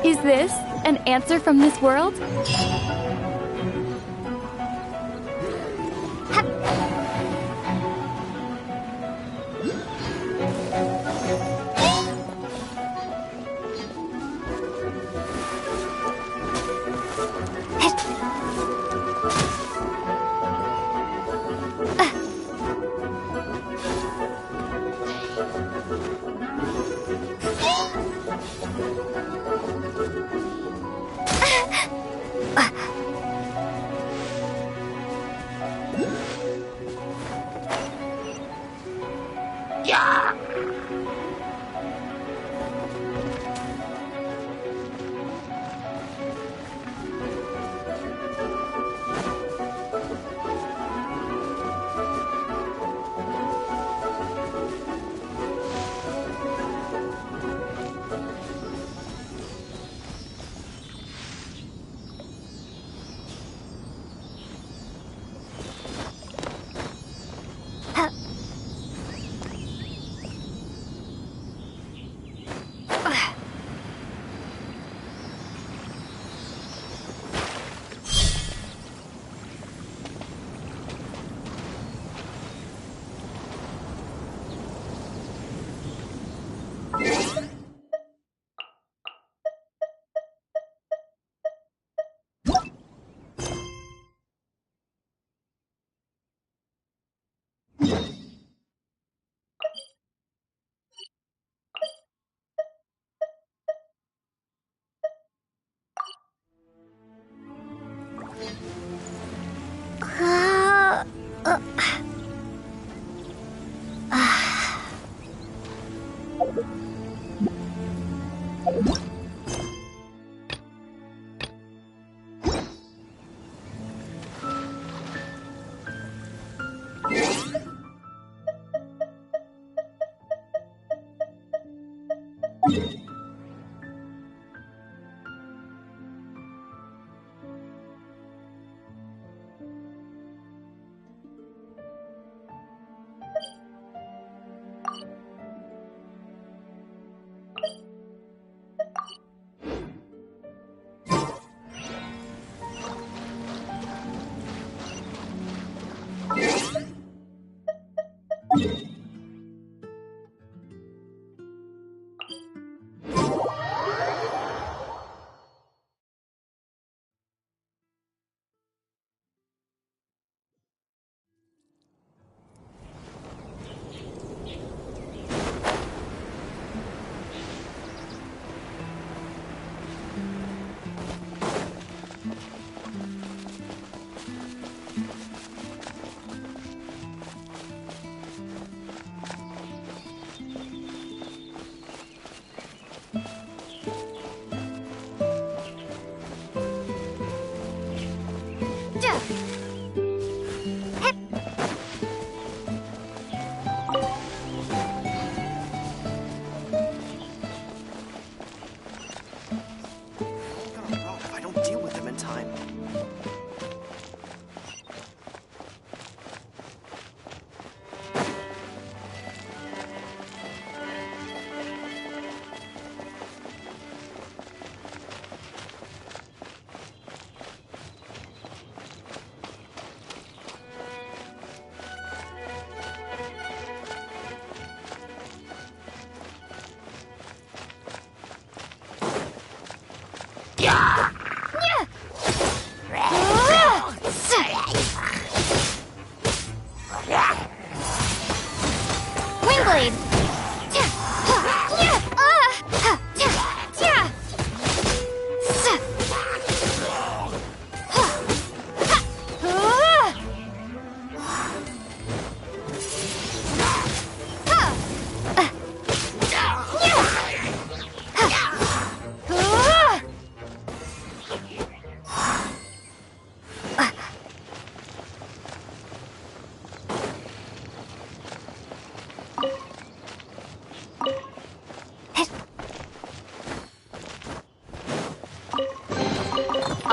Is this an answer from this world?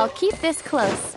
I'll keep this close.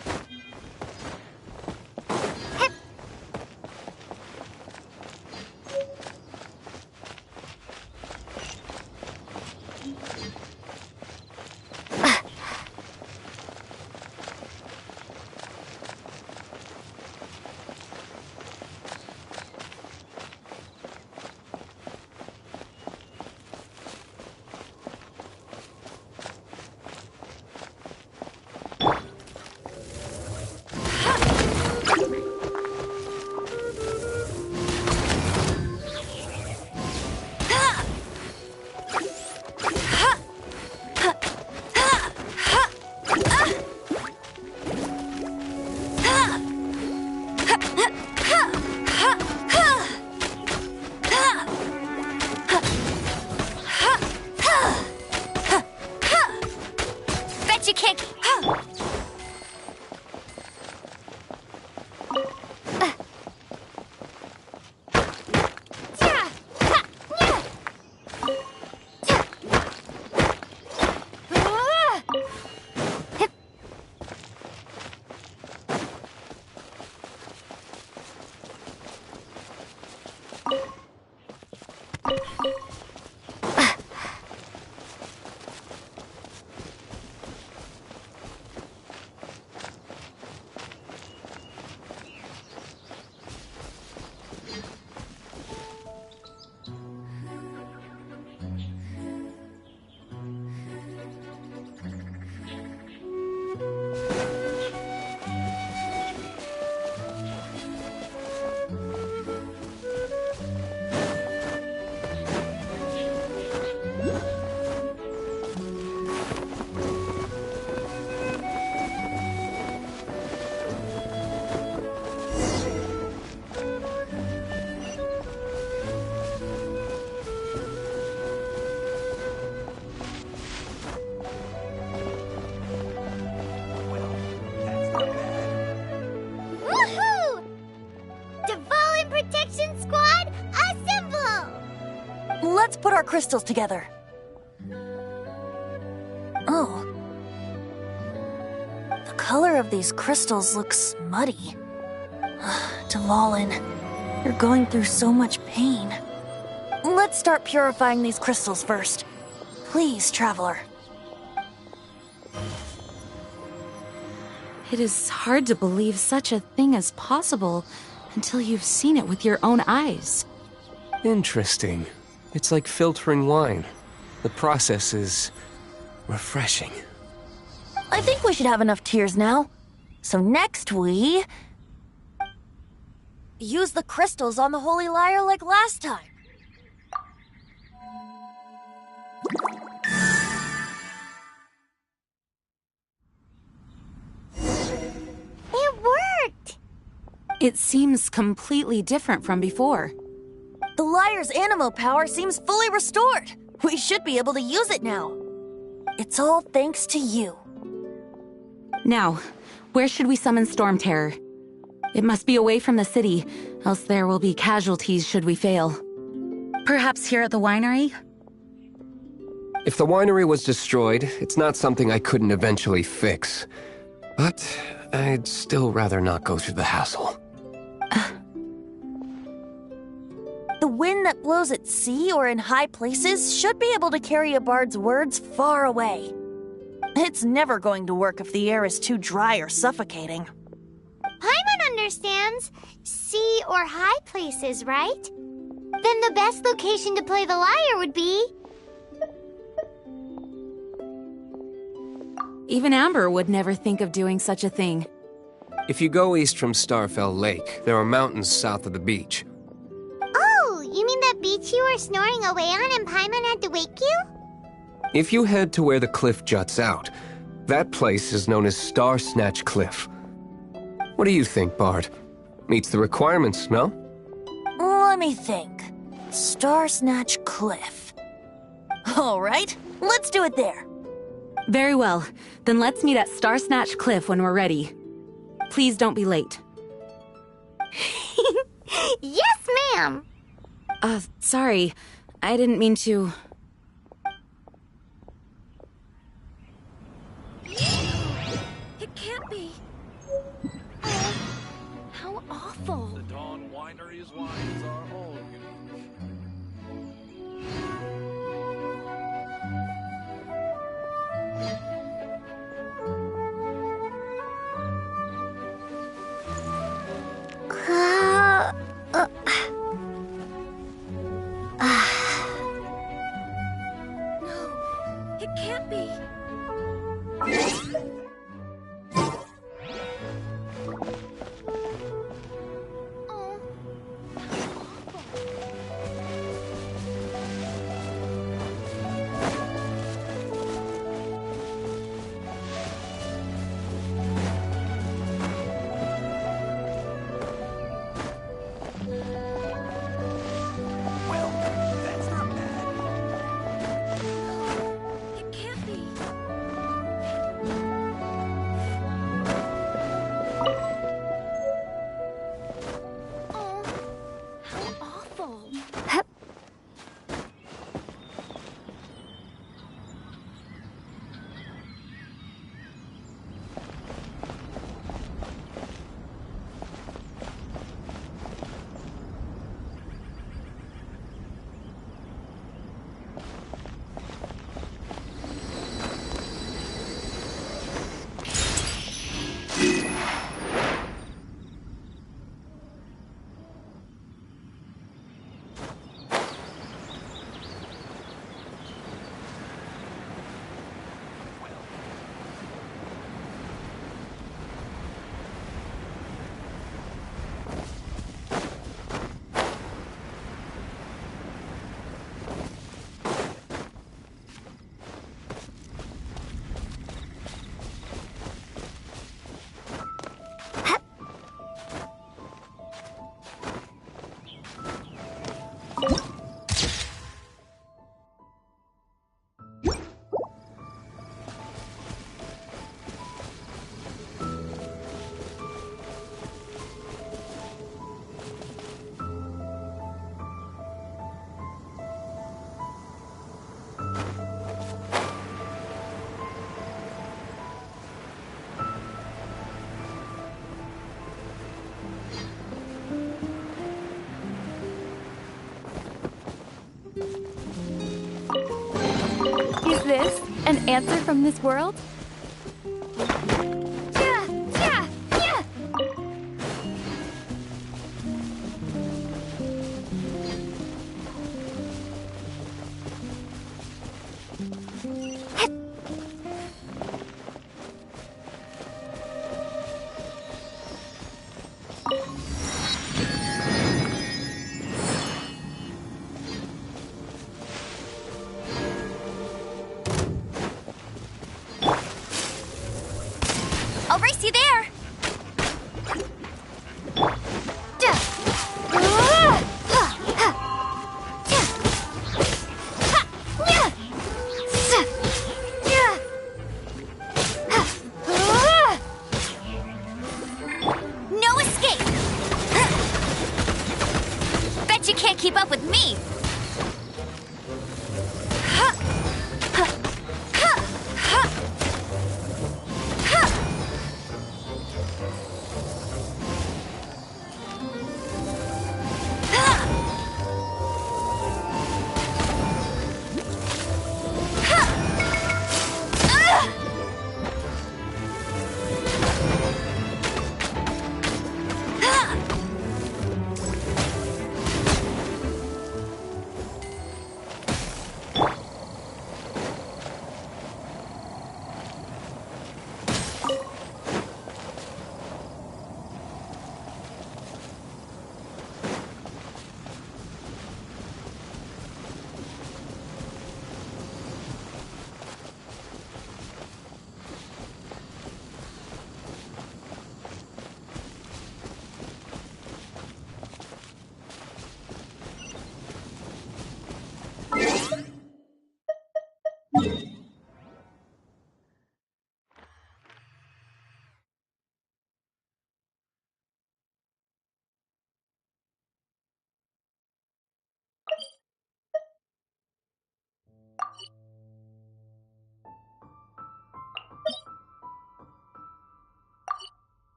Bet you can't. Woohoo! Devolin Protection Squad, assemble! Let's put our crystals together. Oh. The color of these crystals looks muddy. Devolin, you're going through so much pain. Let's start purifying these crystals first. Please, Traveler. It is hard to believe such a thing is possible until you've seen it with your own eyes. Interesting. It's like filtering wine. The process is refreshing. I think we should have enough tears now. So next we... use the crystals on the Holy Lyre like last time. It worked! It seems completely different from before. The Lyre's animo power seems fully restored. We should be able to use it now. It's all thanks to you. Now, where should we summon Storm Terror? It must be away from the city, else there will be casualties should we fail. Perhaps here at the winery? If the winery was destroyed, it's not something I couldn't eventually fix. But I'd still rather not go through the hassle. The wind that blows at sea or in high places should be able to carry a bard's words far away. It's never going to work if the air is too dry or suffocating. Paimon understands sea or high places, right? Then the best location to play the lyre would be... Even Amber would never think of doing such a thing. If you go east from Starfell Lake, there are mountains south of the beach. Oh, you mean that beach you were snoring away on and Paimon had to wake you? If you head to where the cliff juts out, that place is known as Star Snatch Cliff. What do you think, Bard? Meets the requirements, no? Let me think. Star Snatch Cliff. All right, let's do it there. Very well. Then let's meet at Star Snatch Cliff when we're ready. Please don't be late. Yes, ma'am! Sorry. I didn't mean to... can't be. Oh, how awful. The Dawn Winery's wines are all unique. No, it can't be. It can't be. Oh, how awful. Is this an answer from this world? Yeah, yeah, yeah.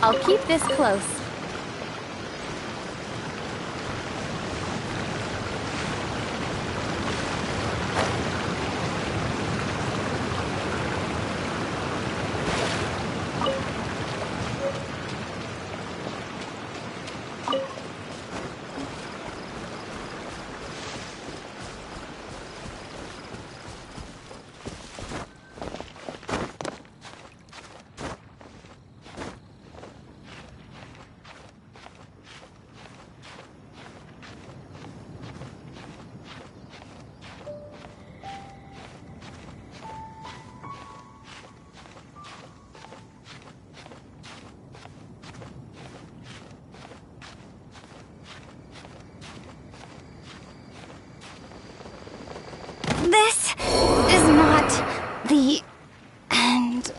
I'll keep this close. This is not the end.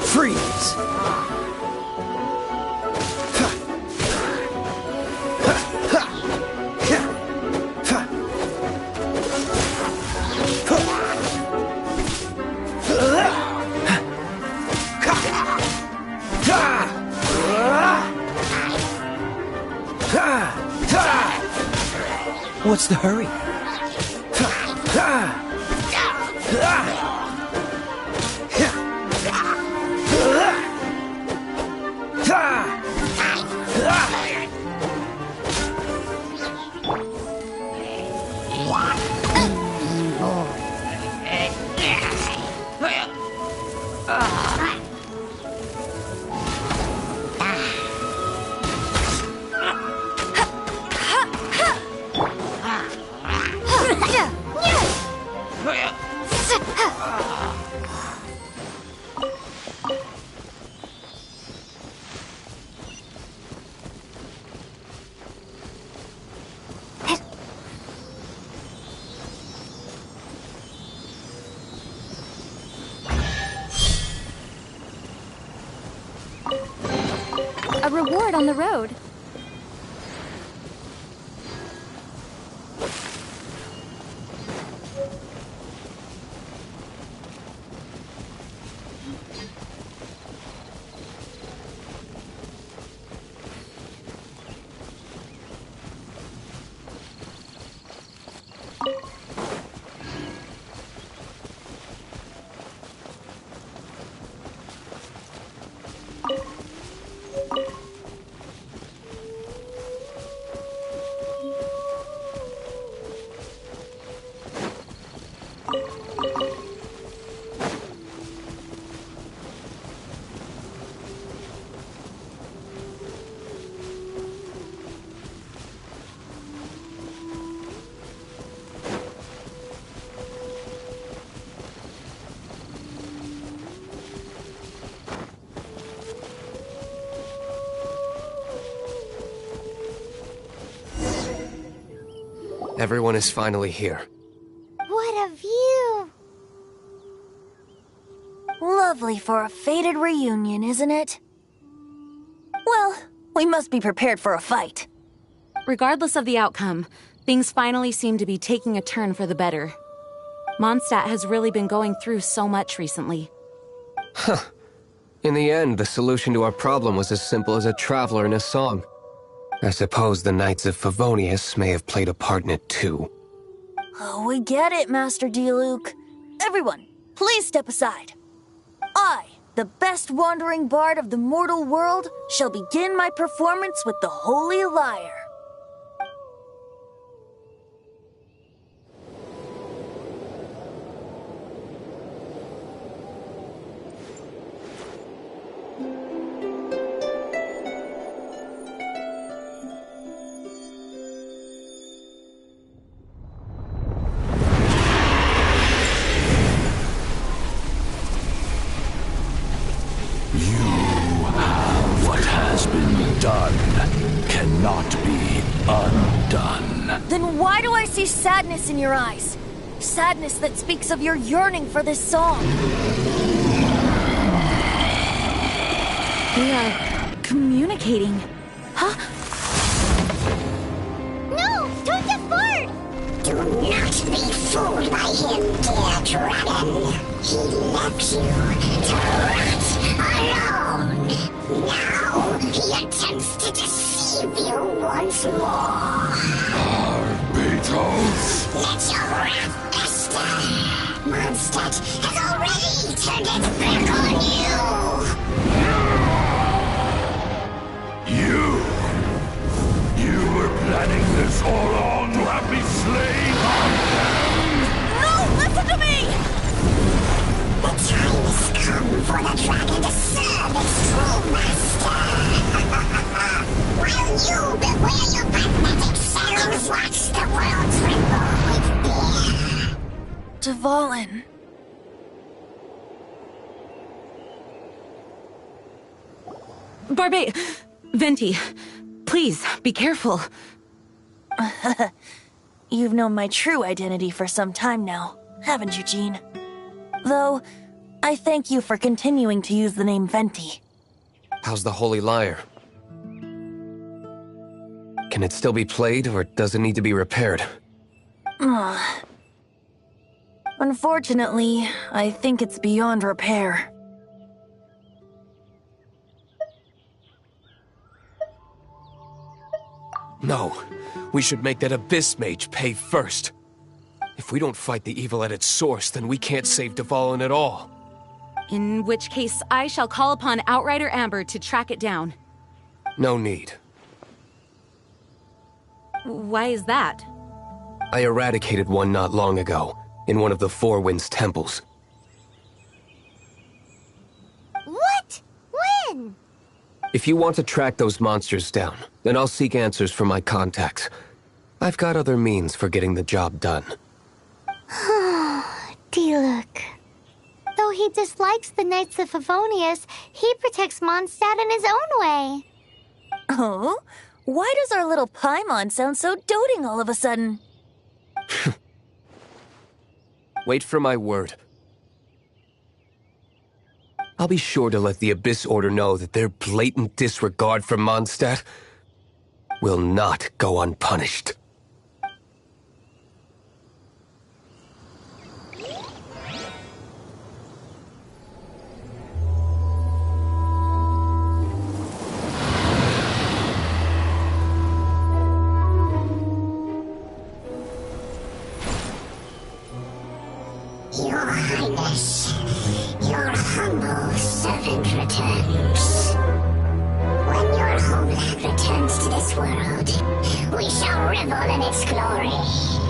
Freeze! What's the hurry? A reward on the road. Everyone is finally here. What a view! Lovely for a fated reunion, isn't it? Well, we must be prepared for a fight. Regardless of the outcome, things finally seem to be taking a turn for the better. Mondstadt has really been going through so much recently. Huh. In the end, the solution to our problem was as simple as a traveler in a song. I suppose the Knights of Favonius may have played a part in it too. Oh, we get it, Master Diluc. Everyone, please step aside. I, the best wandering bard of the mortal world, shall begin my performance with the Holy Lyre. Cannot be undone. Then why do I see sadness in your eyes? Sadness that speaks of your yearning for this song. We are communicating. Huh? No! Don't get bored! Do not be fooled by him, dear dragon. He left you to rot alone. Now he attempts to deceive you once more. Beatles! Let your wrath fester. Mondstadt has already turned its back on You! You were planning this all along to have me slain on them! No! Listen to me! The time has come for the dragon to serve its true master. While you beware your pathetic selves, watch the world tremble with fear. Dvalin. Venti, please, be careful. You've known my true identity for some time now, haven't you, Jean? Though, I thank you for continuing to use the name Venti. How's the Holy Lyre? Can it still be played, or does it need to be repaired? Unfortunately, I think it's beyond repair. No, we should make that Abyss Mage pay first. If we don't fight the evil at its source, then we can't save Dvalin at all. In which case, I shall call upon Outrider Amber to track it down. No need. Why is that? I eradicated one not long ago, in one of the Four Winds temples. What? When? If you want to track those monsters down, then I'll seek answers from my contacts. I've got other means for getting the job done. Diluc. Though he dislikes the Knights of Favonius, he protects Mondstadt in his own way. Oh? Why does our little Paimon sound so doting all of a sudden? Wait for my word. I'll be sure to let the Abyss Order know that their blatant disregard for Mondstadt will not go unpunished. Your Highness, your humble servant returns. When your homeland returns to this world, we shall revel in its glory.